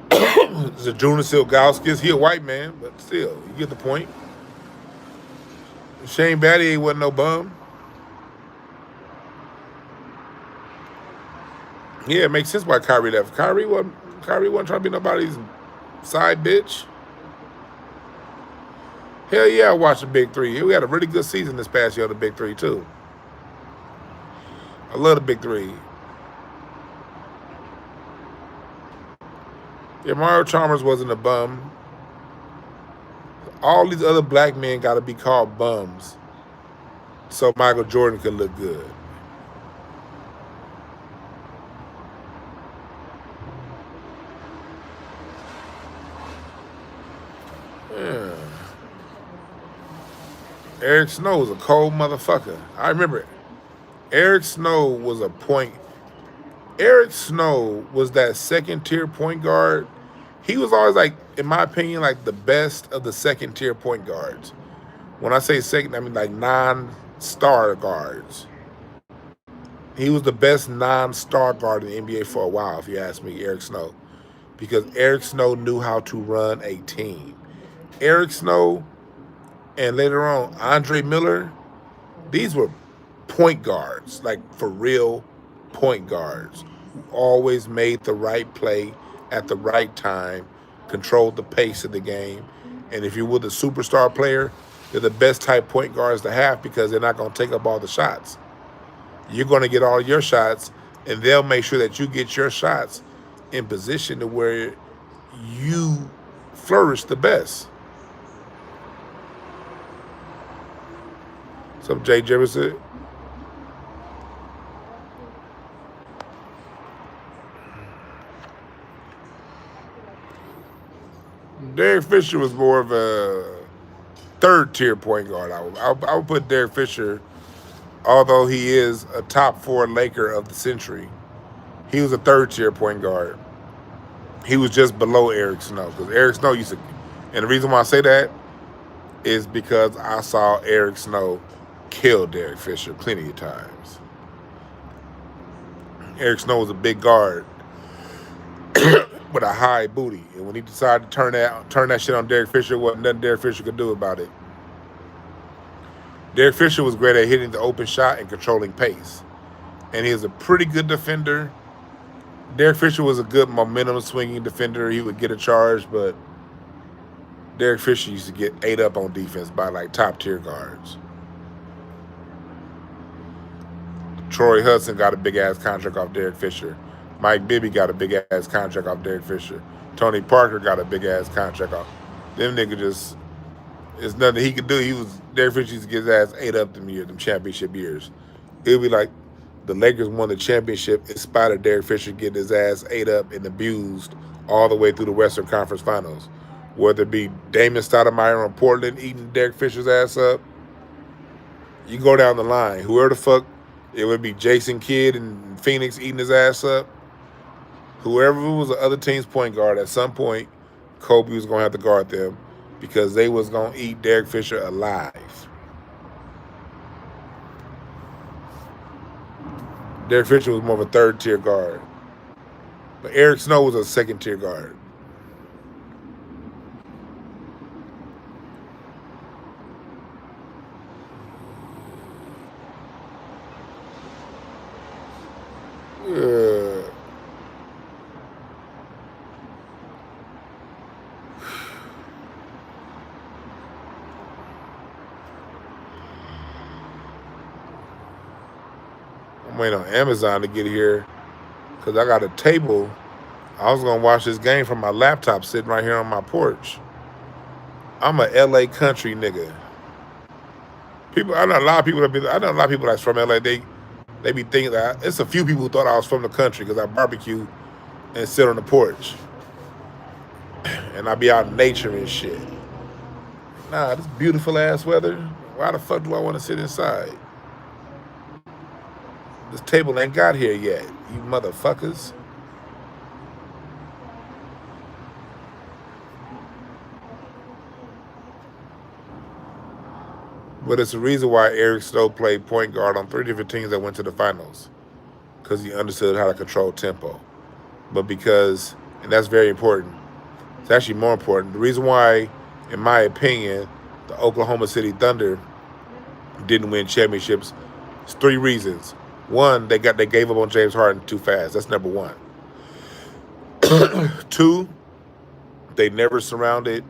Zadruna Silgauskas. He a white man, but still, you get the point. Shane Battier wasn't no bum. Yeah, it makes sense why Kyrie left. Kyrie wasn't trying to be nobody's side bitch. Hell yeah, I watched the Big Three. We had a really good season this past year of the Big Three, too. I love the Big Three. Yeah, Mario Chalmers wasn't a bum. All these other black men got to be called bums so Michael Jordan could look good. Yeah. Eric Snow was a cold motherfucker. I remember it. Eric Snow was a point. Eric Snow was that second tier point guard. He was always, like, in my opinion, like the best of the second tier point guards. When I say second, I mean like non-star guards. He was the best non-star guard in the NBA for a while, if you ask me, Eric Snow. Because Eric Snow knew how to run a team. Eric Snow and later on Andre Miller, these were point guards, like for real point guards, who always made the right play at the right time, controlled the pace of the game. And if you were the superstar player, they're the best type point guards to have because they're not going to take up all the shots. You're going to get all your shots, and they'll make sure that you get your shots in position to where you flourish the best. What's up, Jay Jefferson? Derek Fisher was more of a third-tier point guard. I would put Derek Fisher, although he is a top 4 Laker of the century, he was a third-tier point guard. He was just below Eric Snow, because Eric Snow used to, and the reason why I say that is because I saw Eric Snow kill Derek Fisher plenty of times. Eric Snow was a big guard with a high booty, and when he decided to turn that shit on Derek Fisher, wasn't nothing Derek Fisher could do about it. Derek Fisher was great at hitting the open shot and controlling pace, and he was a pretty good defender. Derek Fisher was a good momentum swinging defender. He would get a charge, but Derek Fisher used to get ate up on defense by like top tier guards. Troy Hudson got a big ass contract off Derek Fisher. Mike Bibby got a big ass contract off Derek Fisher. Tony Parker got a big ass contract off. Them niggas just, it's nothing he could do. Derek Fisher used to get his ass ate up them championship years. It would be like the Lakers won the championship in spite of Derek Fisher getting his ass ate up and abused all the way through the Western Conference Finals. Whether it be Damon Stoudemire on Portland eating Derek Fisher's ass up, you go down the line. Whoever the fuck, it would be Jason Kidd in Phoenix eating his ass up. Whoever was the other team's point guard, at some point, Kobe was going to have to guard them because they was going to eat Derek Fisher alive. Derek Fisher was more of a third-tier guard. But Eric Snow was a second-tier guard. I'm waiting on Amazon to get here because I got a table. I was going to watch this game from my laptop sitting right here on my porch. I'm a LA country nigga. I know a lot of people that's from LA. They be thinking that it's a few people who thought I was from the country because I barbecue and sit on the porch. And I be out in nature and shit. Nah, this beautiful ass weather. Why the fuck do I want to sit inside? This table ain't got here yet, you motherfuckers. But it's the reason why Eric Snow played point guard on 3 different teams that went to the finals. Because he understood how to control tempo. But because, and that's very important, it's actually more important. The reason why, in my opinion, the Oklahoma City Thunder didn't win championships is 3 reasons. 1, they gave up on James Harden too fast. That's number 1. 2, they never surrounded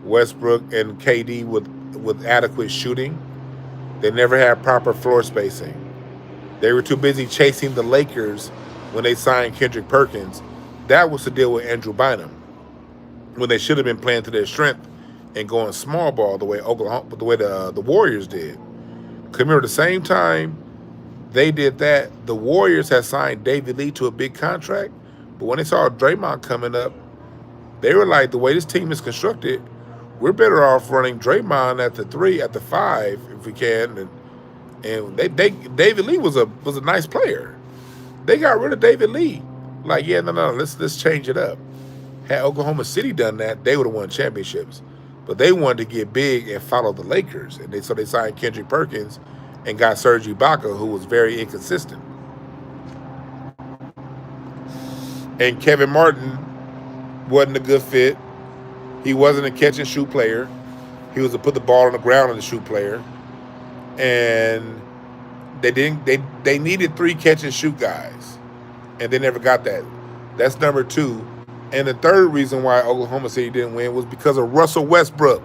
Westbrook and KD with adequate shooting. They never had proper floor spacing. They were too busy chasing the Lakers when they signed Kendrick Perkins. That was to deal with Andrew Bynum, when they should have been playing to their strength and going small ball the way the Warriors did. Because remember, the same time they did that, the Warriors had signed David Lee to a big contract. But when they saw Draymond coming up, they were like, the way this team is constructed, we're better off running Draymond at the 3, at the 5, if we can. And David Lee was a nice player. They got rid of David Lee. Like, yeah, no, let's change it up. Had Oklahoma City done that, they would have won championships. But they wanted to get big and follow the Lakers. And so they signed Kendrick Perkins and got Serge Ibaka, who was very inconsistent. And Kevin Martin wasn't a good fit. He wasn't a catch and shoot player. He was a put the ball on the ground and shoot player. And they needed 3 catch and shoot guys. And they never got that. That's number 2. And the third reason why Oklahoma City didn't win was because of Russell Westbrook.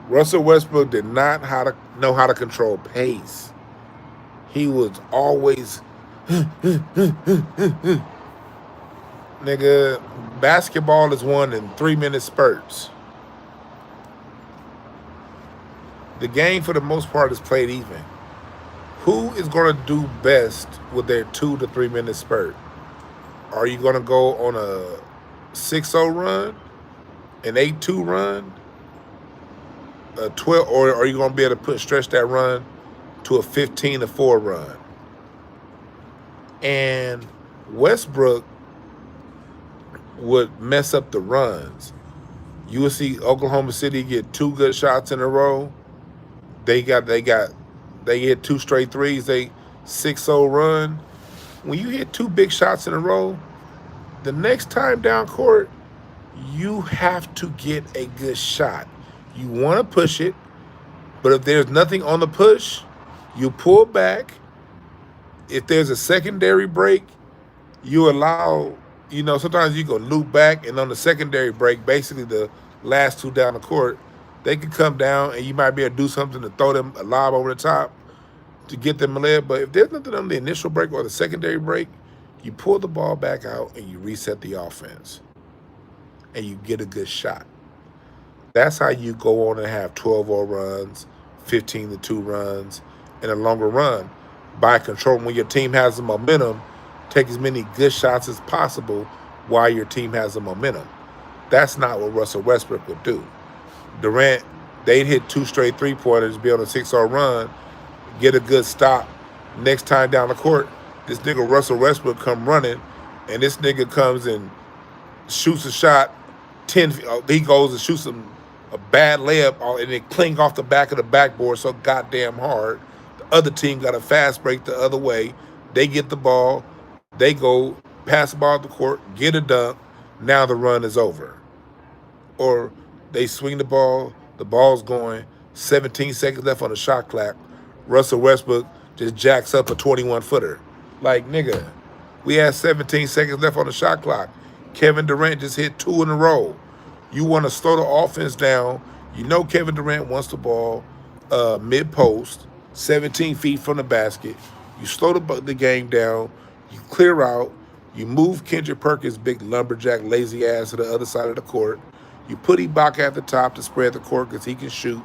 Russell Westbrook did not know how to control pace. He was always, nigga, basketball is won in 3-minute spurts. The game, for the most part, is played even. Who is going to do best with their 2 to 3 minute spurt? Are you going to go on a 6-0 run, an 8-2 run, a 12, or are you going to be able to stretch that run to a 15-4 run? And Westbrook would mess up the runs. You will see Oklahoma City get 2 good shots in a row. They hit 2 straight threes. They 6-0 run. When you hit 2 big shots in a row, the next time down court, you have to get a good shot. You want to push it, but if there's nothing on the push, you pull back. If there's a secondary break, you allow, sometimes you go loop back, and on the secondary break, basically the last 2 down the court, they can come down and you might be able to do something to throw them a lob over the top to get them a layup. But if there's nothing on the initial break or the secondary break, you pull the ball back out and you reset the offense and you get a good shot. That's how you go on and have 12-0 runs, 15-2 runs, and a longer run by controlling. When your team has the momentum, take as many good shots as possible while your team has the momentum. That's not what Russell Westbrook would do. Durant, they'd hit 2 straight 3-pointers, be on a 6-0 run, get a good stop. Next time down the court, this nigga Russell Westbrook come running, and this nigga comes and shoots a shot 10 feet. He goes and shoots a bad layup, and it cling off the back of the backboard so goddamn hard. The other team got a fast break the other way. They get the ball. They go, pass the ball up the court, get a dunk. Now the run is over. Or they swing the ball's going, 17 seconds left on the shot clock. Russell Westbrook just jacks up a 21-footer. Like, nigga, we had 17 seconds left on the shot clock. Kevin Durant just hit 2 in a row. You want to slow the offense down. You know Kevin Durant wants the ball mid-post, 17 feet from the basket. You slow the game down. You clear out. You move Kendrick Perkins' big lumberjack lazy ass to the other side of the court. You put Ibaka at the top to spread the court because he can shoot.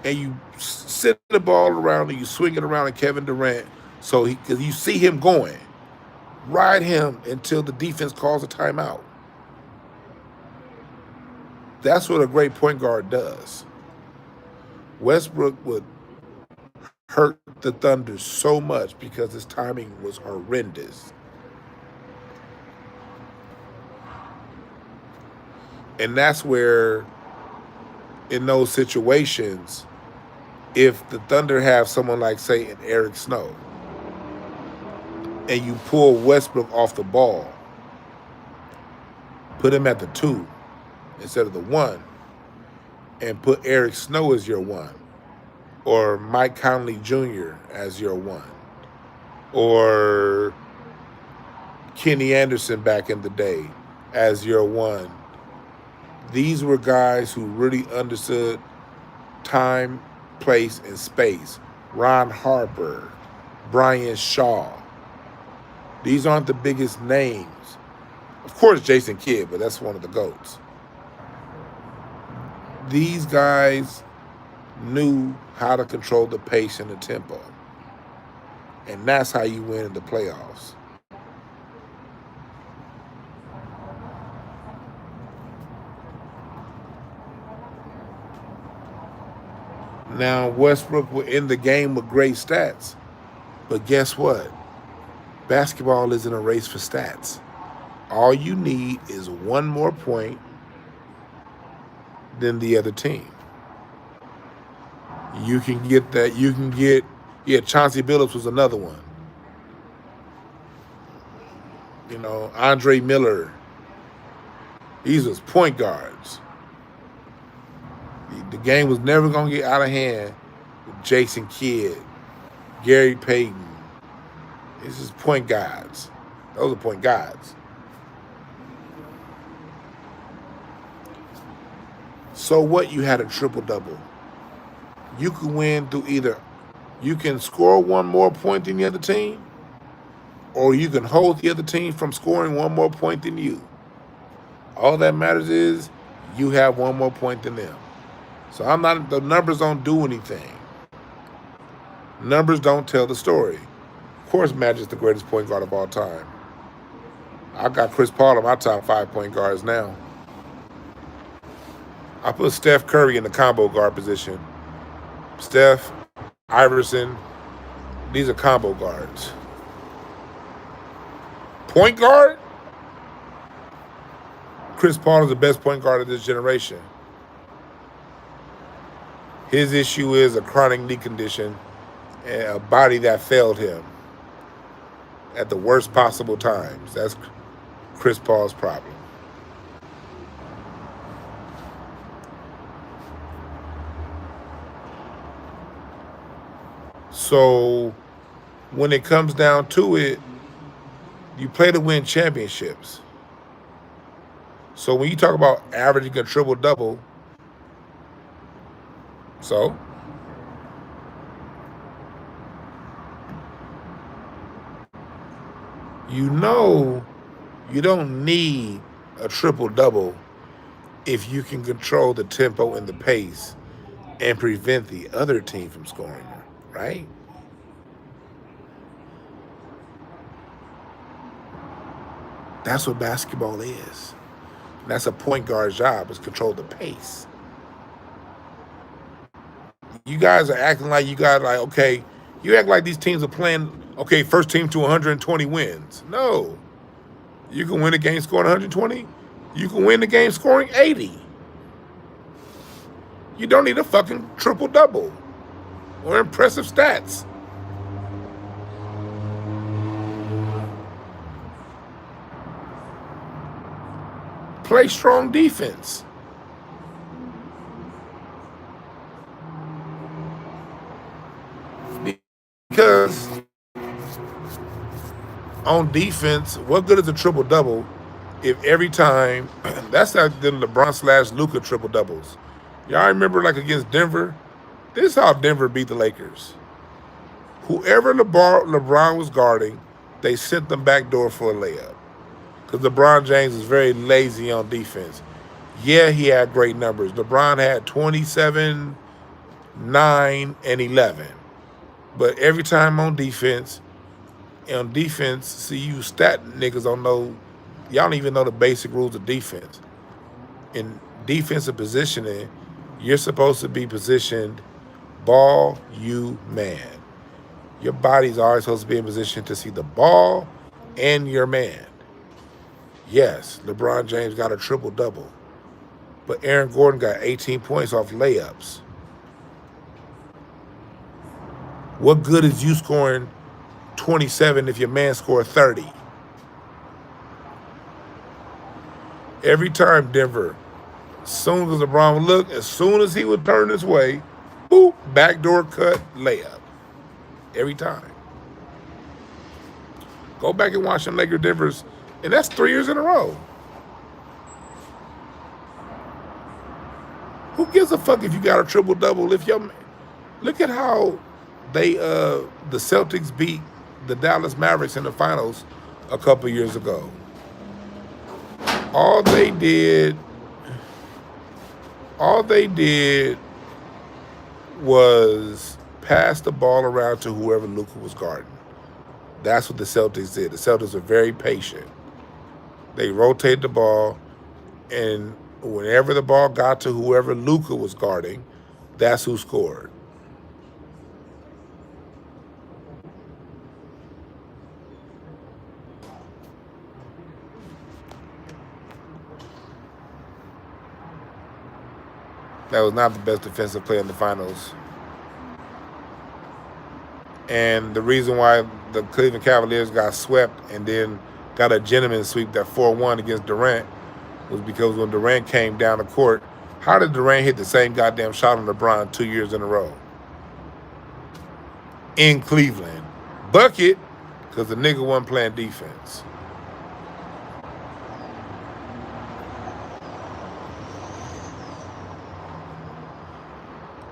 And you sit the ball around and you swing it around at Kevin Durant because you see him going. Ride him until the defense calls a timeout. That's what a great point guard does. Westbrook would hurt the Thunder so much because his timing was horrendous. And that's where, in those situations, if the Thunder have someone like, say, an Eric Snow, and you pull Westbrook off the ball, put him at the 2 instead of the 1, and put Eric Snow as your 1, or Mike Conley Jr. as your 1, or Kenny Anderson back in the day as your 1. These were guys who really understood time, place, and space. Ron Harper, Brian Shaw. These aren't the biggest names. Of course, Jason Kidd, but that's one of the GOATs. These guys knew how to control the pace and the tempo. And that's how you win in the playoffs. Now, Westbrook will end the game with great stats. But guess what? Basketball isn't a race for stats. All you need is 1 more point than the other team. You can get that. Chauncey Billups was another one. Andre Miller. These was point guards. The game was never going to get out of hand with Jason Kidd, Gary Payton. This is point guards. Those are point guards. So what? You had a triple-double. You can win through either you can score 1 more point than the other team, or you can hold the other team from scoring 1 more point than you. All that matters is you have 1 more point than them. So the numbers don't do anything. Numbers don't tell the story. Of course, Magic's the greatest point guard of all time. I got Chris Paul in my top 5 point guards now. I put Steph Curry in the combo guard position. Steph, Iverson, these are combo guards. Point guard? Chris Paul is the best point guard of this generation. His issue is a chronic knee condition and a body that failed him at the worst possible times. That's Chris Paul's problem. So when it comes down to it, you play to win championships. So when you talk about averaging a triple-double, so you know you don't need a triple-double if you can control the tempo and the pace and prevent the other team from scoring, right? That's what basketball is. That's a point guard's job, is control the pace. You guys are acting like you got like, okay, you act like these teams are playing, okay, first team to 120 wins. No. You can win a game scoring 120. You can win the game scoring 80. You don't need a fucking triple-double or impressive stats. Play strong defense. Because on defense, what good is a triple-double if every time, that's like the LeBron/Luka triple-doubles. Y'all remember like against Denver? This is how Denver beat the Lakers. Whoever LeBron was guarding, they sent them back door for a layup. Because LeBron James is very lazy on defense. Yeah, he had great numbers. LeBron had 27, 9, and 11. But every time on defense, see, you stat niggas don't know, y'all don't even know the basic rules of defense. In defensive positioning, you're supposed to be positioned ball, you, man. Your body's always supposed to be in position to see the ball and your man. Yes, LeBron James got a triple-double, but Aaron Gordon got 18 points off layups. What good is you scoring 27 if your man scored 30? Every time Denver, as soon as LeBron would look, as soon as he would turn his way, boop, backdoor cut, layup. Every time. Go back and watch them Lakers Denvers, and that's 3 years in a row. Who gives a fuck if you got a triple-double? Look at how the Celtics beat the Dallas Mavericks in the finals a couple years ago. All they did was pass the ball around to whoever Luka was guarding. That's what the Celtics did. The Celtics were very patient. They rotated the ball, and whenever the ball got to whoever Luka was guarding, that's who scored. That was not the best defensive play in the finals. And the reason why the Cleveland Cavaliers got swept and then got a gentleman sweep, that 4-1 against Durant, was because when Durant came down the court, how did Durant hit the same goddamn shot on LeBron 2 years in a row? In Cleveland. Bucket, because the nigga wasn't playing defense.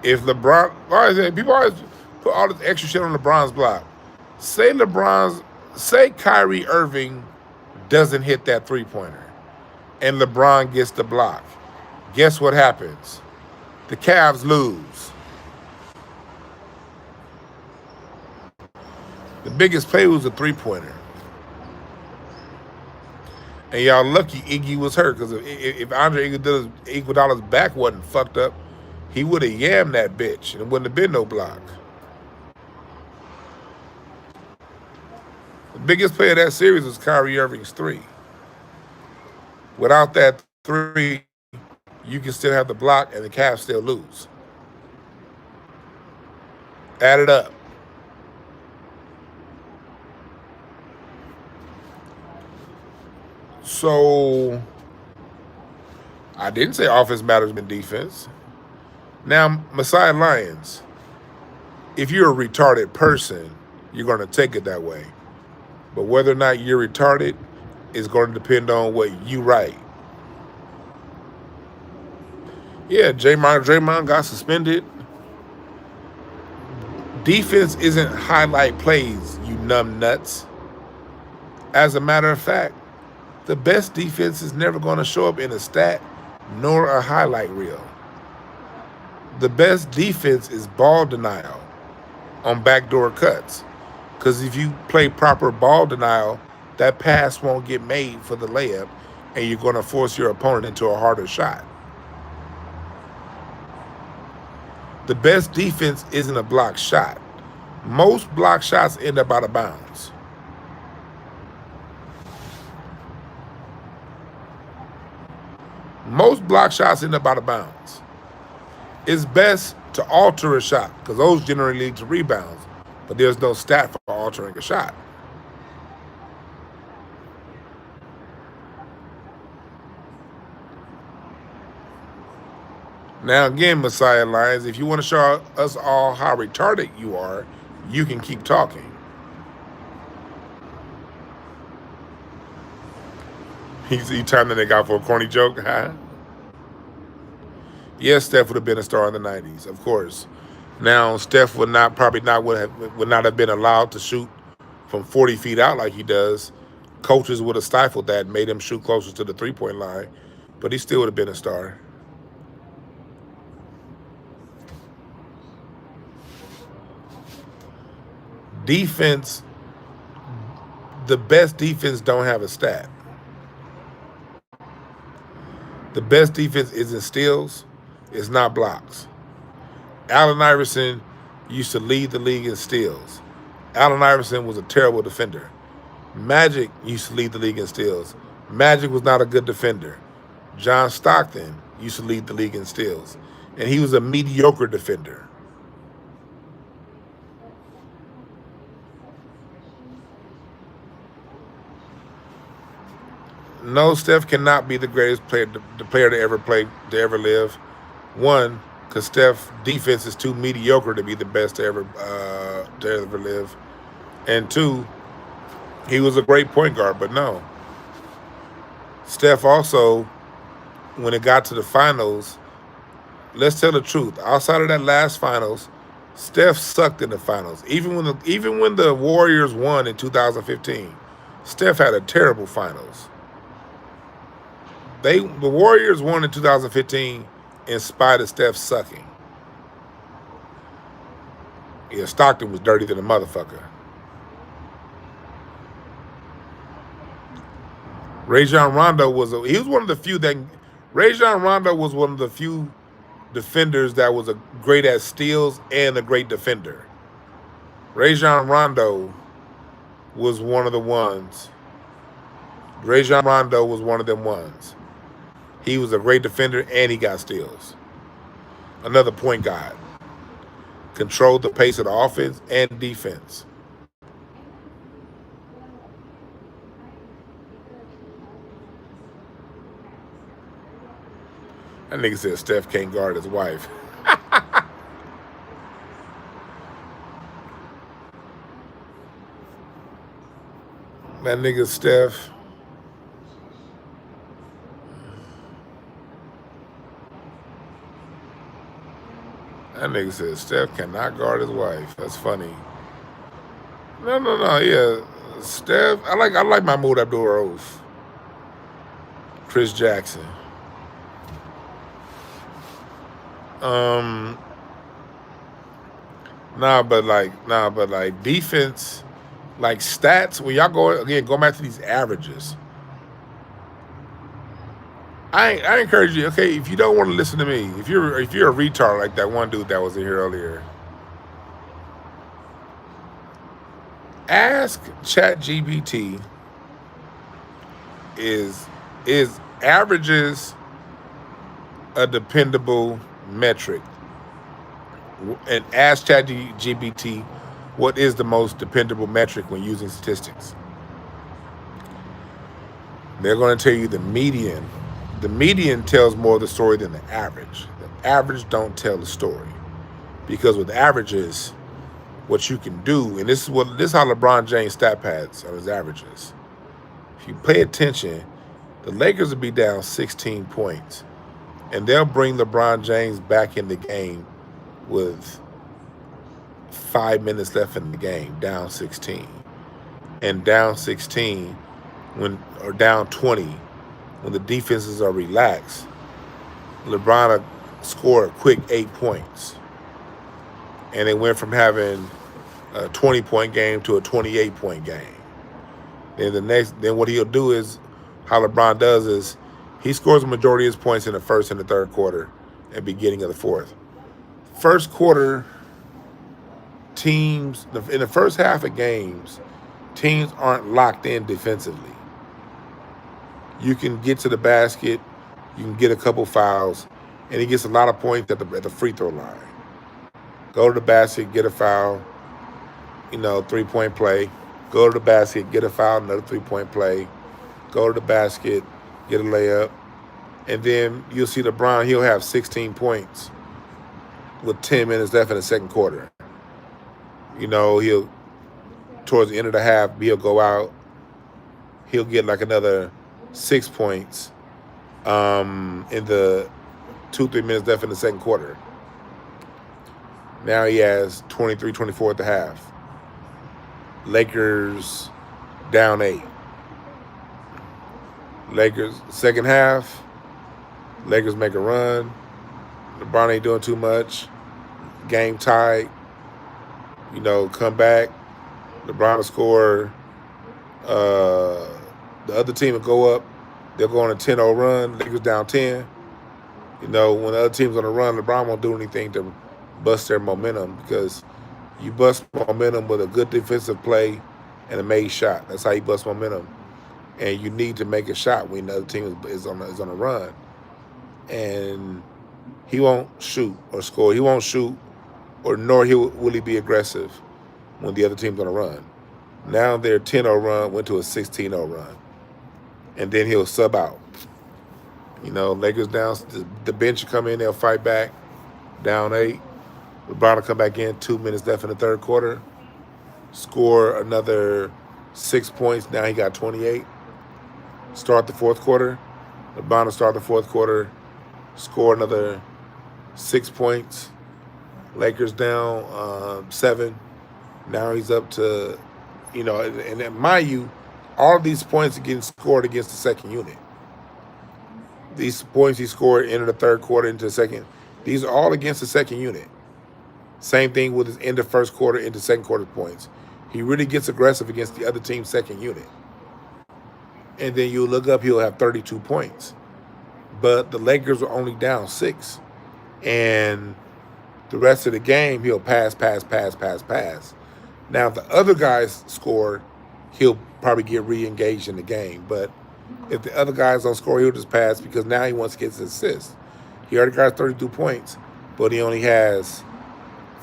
If LeBron, people always put all this extra shit on LeBron's block. Say Kyrie Irving doesn't hit that three-pointer and LeBron gets the block. Guess what happens? The Cavs lose. The biggest play was a three-pointer. And y'all lucky Iggy was hurt, because if Andre Iguodala's back wasn't fucked up, he would have yammed that bitch and it wouldn't have been no block. The biggest play of that series was Kyrie Irving's three. Without that three, you can still have the block and the Cavs still lose. Add it up. So I didn't say offense matters than defense. Now, Messiah Lyons, if you're a retarded person, you're going to take it that way. But whether or not you're retarded is going to depend on what you write. Yeah, Draymond got suspended. Defense isn't highlight plays, you numb nuts. As a matter of fact, the best defense is never going to show up in a stat nor a highlight reel. The best defense is ball denial on backdoor cuts. Because if you play proper ball denial, that pass won't get made for the layup, and you're going to force your opponent into a harder shot. The best defense isn't a block shot. Most block shots end up out of bounds. Most block shots end up out of bounds. It's best to alter a shot, because those generally lead to rebounds, but there's no stat for altering a shot. Now again, Messiah Lyons, if you want to show us all how retarded you are, you can keep talking. He timed the nigga out for a corny joke, huh? Yes, Steph would have been a star in the 90s, of course. Now, Steph would not have been allowed to shoot from 40 feet out like he does. Coaches would have stifled that and made him shoot closer to the three-point line, but he still would have been a star. Defense, the best defense don't have a stat. The best defense isn't steals, it's not blocks. Allen Iverson used to lead the league in steals. Allen Iverson was a terrible defender. Magic used to lead the league in steals. Magic was not a good defender. John Stockton used to lead the league in steals, and he was a mediocre defender. No, Steph cannot be the greatest player, the player to ever live. One, because Steph's defense is too mediocre to be the best to ever live. And two, he was a great point guard, but no. Steph also, when it got to the finals, let's tell the truth. Outside of that last finals, Steph sucked in the finals. Even when the Warriors won in 2015, Steph had a terrible finals. The Warriors won in 2015 in spite of Steph sucking. Yeah, Stockton was dirty than a motherfucker. Rajon Rondo was one of the few defenders that was great at steals and a great defender. Rajon Rondo was one of the ones. Rajon Rondo was one of them ones. He was a great defender and he got steals. Another point guard. Controlled the pace of the offense and defense. That nigga said Steph can't guard his wife. That nigga Steph. That nigga said Steph cannot guard his wife. That's funny. No, yeah. Steph, I like Mahmoud Abdul-Rauf. Chris Jackson. But like defense, like stats, when y'all go back to these averages. I encourage you. Okay, if you don't want to listen to me, if you're a retard like that one dude that was in here earlier, ask ChatGPT is averages a dependable metric, and ask ChatGPT what is the most dependable metric when using statistics. They're going to tell you the median. The median tells more of the story than the average. The average don't tell the story, because with averages, what you can do, and this is how LeBron James stat pads are his averages. If you pay attention, the Lakers will be down 16 points, and they'll bring LeBron James back in the game with 5 minutes left in the game, down 16. And down 16, or down 20, when the defenses are relaxed, LeBron will score a quick 8 points. And it went from having a 20-point game to a 28-point game. Then what he'll do is, how LeBron does is, he scores the majority of his points in the first and the third quarter and beginning of the fourth. First quarter, teams, in the first half of games, teams aren't locked in defensively. You can get to the basket, you can get a couple fouls, and he gets a lot of points at the free throw line. Go to the basket, get a foul, 3-point play. Go to the basket, get a foul, another 3-point play. Go to the basket, get a layup. And then you'll see LeBron, he'll have 16 points with 10 minutes left in the second quarter. He'll, towards the end of the half, he'll go out, he'll get like another 6 points in the 2-3 minutes left in the second quarter. Now he has 23-24 at the half. Lakers down 8. Lakers, second half, Lakers make a run. LeBron ain't doing too much. Game tied. Come back. LeBron will score. The other team will go up. They'll go on a 10-0 run. Lakers down 10. When the other team's on a run, LeBron won't do anything to bust their momentum, because you bust momentum with a good defensive play and a made shot. That's how you bust momentum. And you need to make a shot when the other team is on a run. And he won't shoot or score. He won't shoot, nor will he be aggressive when the other team's on a run. Now their 10-0 run went to a 16-0 run. And then he'll sub out. Lakers down, the bench will come in, they'll fight back, down 8. LeBron will come back in, 2 minutes left in the third quarter, score another 6 points. Now he got 28. Start the fourth quarter. LeBron will start the fourth quarter, score another 6 points. Lakers down 7. Now he's up to, and mind you, all of these points are getting scored against the second unit. These points he scored into the third quarter, into the second, these are all against the second unit. Same thing with his end of first quarter into second quarter points. He really gets aggressive against the other team's second unit. And then you look up, he'll have 32 points. But the Lakers were only down 6. And the rest of the game, he'll pass. Now, if the other guys score, he'll probably get re-engaged in the game. But if the other guys don't score, he'll just pass, because now he wants to get his assists. He already got 32 points, but he only has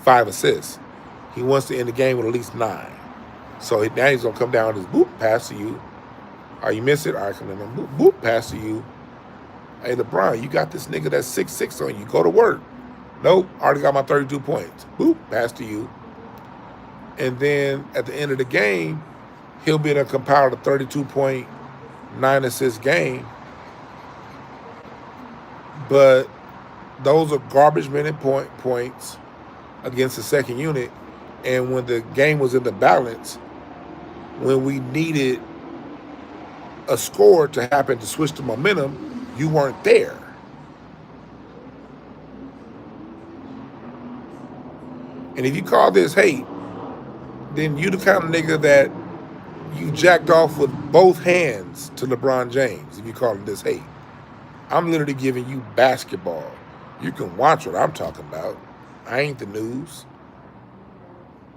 5 assists. He wants to end the game with at least 9. So now he's going to come down with his boop, pass to you. Oh, you miss it? All right, come in. Boop, boop, pass to you. Hey, LeBron, you got this nigga that's 6'6" on you. Go to work. Nope, already got my 32 points. Boop, pass to you. And then at the end of the game, he'll be able to compile the 32-point, 9-assist game. But those are garbage minute points against the second unit. And when the game was in the balance, when we needed a score to happen to switch the momentum, you weren't there. And if you call this hate, then you the kind of nigga that you jacked off with both hands to LeBron James, if you call this hate. I'm literally giving you basketball. You can watch what I'm talking about. I ain't the news.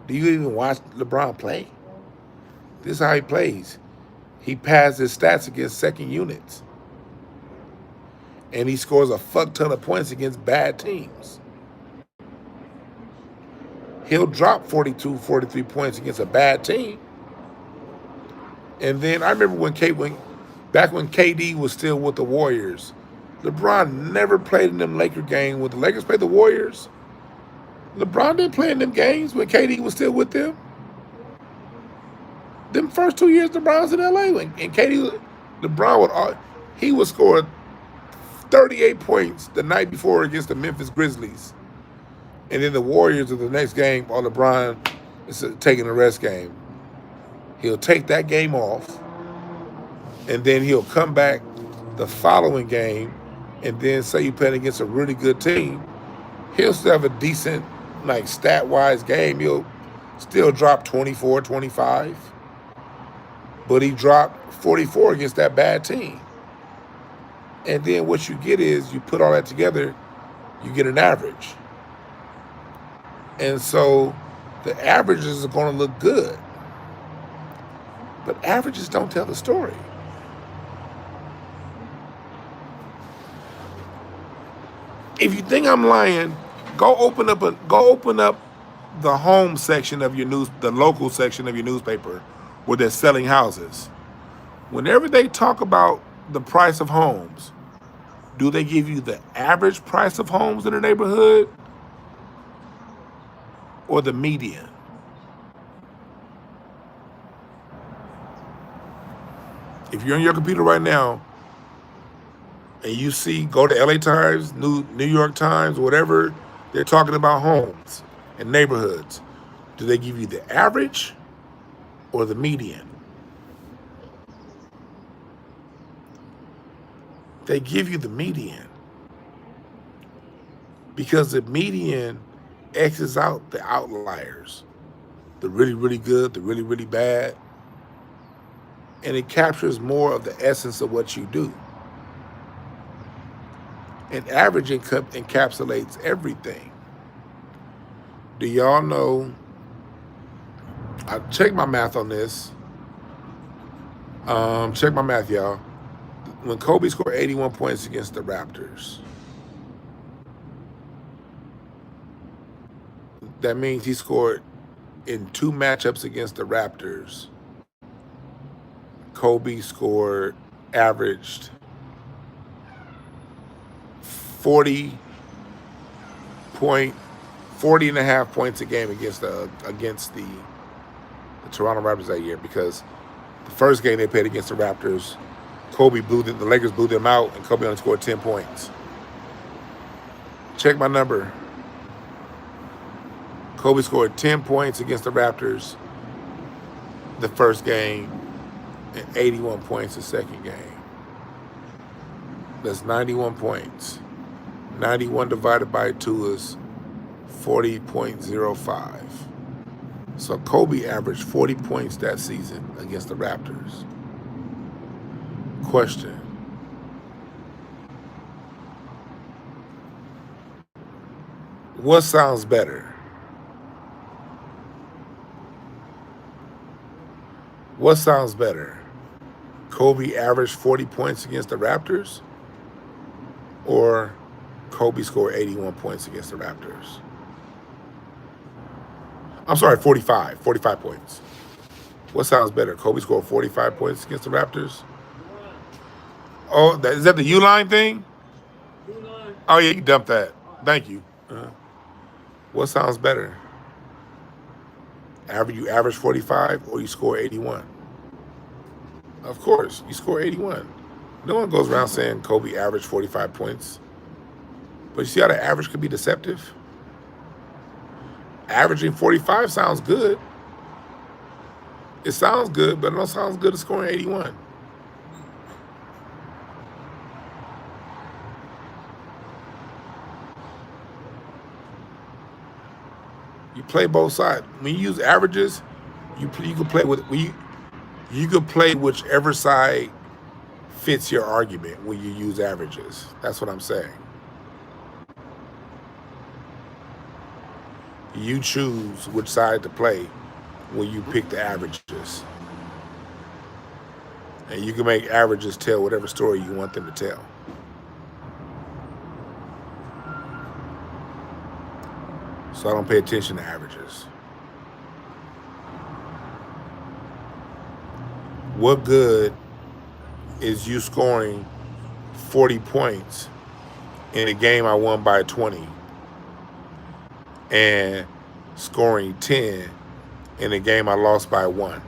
Do you even watch LeBron play? This is how he plays. He pads his stats against second units. And he scores a fuck ton of points against bad teams. He'll drop 42, 43 points against a bad team. And then I remember back when KD was still with the Warriors, LeBron never played in them Laker games. When the Lakers played the Warriors, LeBron didn't play in them games when KD was still with them. Them first 2 years LeBron was in LA, and LeBron would score 38 points the night before against the Memphis Grizzlies. And then the Warriors of the next game, LeBron is taking a rest game. He'll take that game off, and then he'll come back the following game, and then say you playing against a really good team, he'll still have a decent, like, stat-wise game. He'll still drop 24, 25, but he dropped 44 against that bad team. And then what you get is, you put all that together, you get an average. And so the averages are going to look good. But averages don't tell the story. If you think I'm lying, go open up the home section of the local section of your newspaper where they're selling houses. Whenever they talk about the price of homes, do they give you the average price of homes in the neighborhood or the median? If you're on your computer right now and you go to LA Times, New York Times, whatever, they're talking about homes and neighborhoods. Do they give you the average or the median? They give you the median because the median X's out the outliers, the really, really good, the really, really bad, and it captures more of the essence of what you do. And average encapsulates everything. Do y'all know? I checked my math on this. Check my math, y'all. When Kobe scored 81 points against the Raptors, that means he scored in 2 matchups against the Raptors. Kobe averaged 40 and a half points a game against the Toronto Raptors that year, because the first game they played against the Raptors, the Lakers blew them out, and Kobe only scored 10 points. Check my number. Kobe scored 10 points against the Raptors the first game and 81 points the second game. That's 91 points. 91 divided by 2 is 40.05. So Kobe averaged 40 points that season against the Raptors. Question: what sounds better? What sounds better? Kobe averaged 40 points against the Raptors, or Kobe scored 81 points against the Raptors? I'm sorry, 45 points. What sounds better? Kobe scored 45 points against the Raptors? Oh, is that the U-line thing? U-line. Oh, yeah, you dumped that. Thank you. What sounds better? You average 45 or you score 81? Of course, you score 81. No one goes around saying Kobe averaged 45 points. But you see how the average could be deceptive? Averaging 45 sounds good. It sounds good, but it don't sound good as scoring 81. You play both sides. When you use averages, you could play whichever side fits your argument when you use averages. That's what I'm saying. You choose which side to play when you pick the averages. And you can make averages tell whatever story you want them to tell. So I don't pay attention to averages. What good is you scoring 40 points in a game I won by 20 and scoring 10 in a game I lost by 1?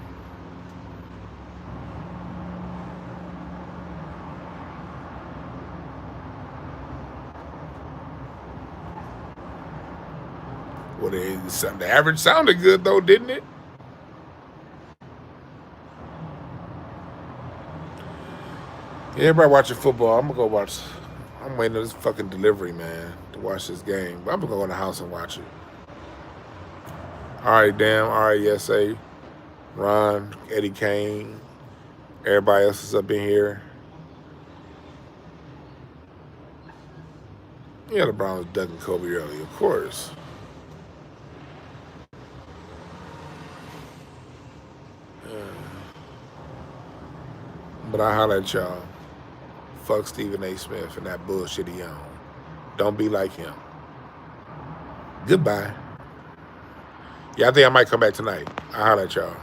Well, the average sounded good though, didn't it? Everybody watching football. I'm gonna go watch. I'm waiting on this fucking delivery, man, to watch this game. But I'm gonna go in the house and watch it. All right, damn. All right, YesA, Ron, Eddie Kane, everybody else is up in here. Yeah, the Browns ducking Kobe early, of course. But I holler at y'all. Fuck Stephen A. Smith and that bullshit he on. Don't be like him. Goodbye. Yeah, I think I might come back tonight. I holler at y'all.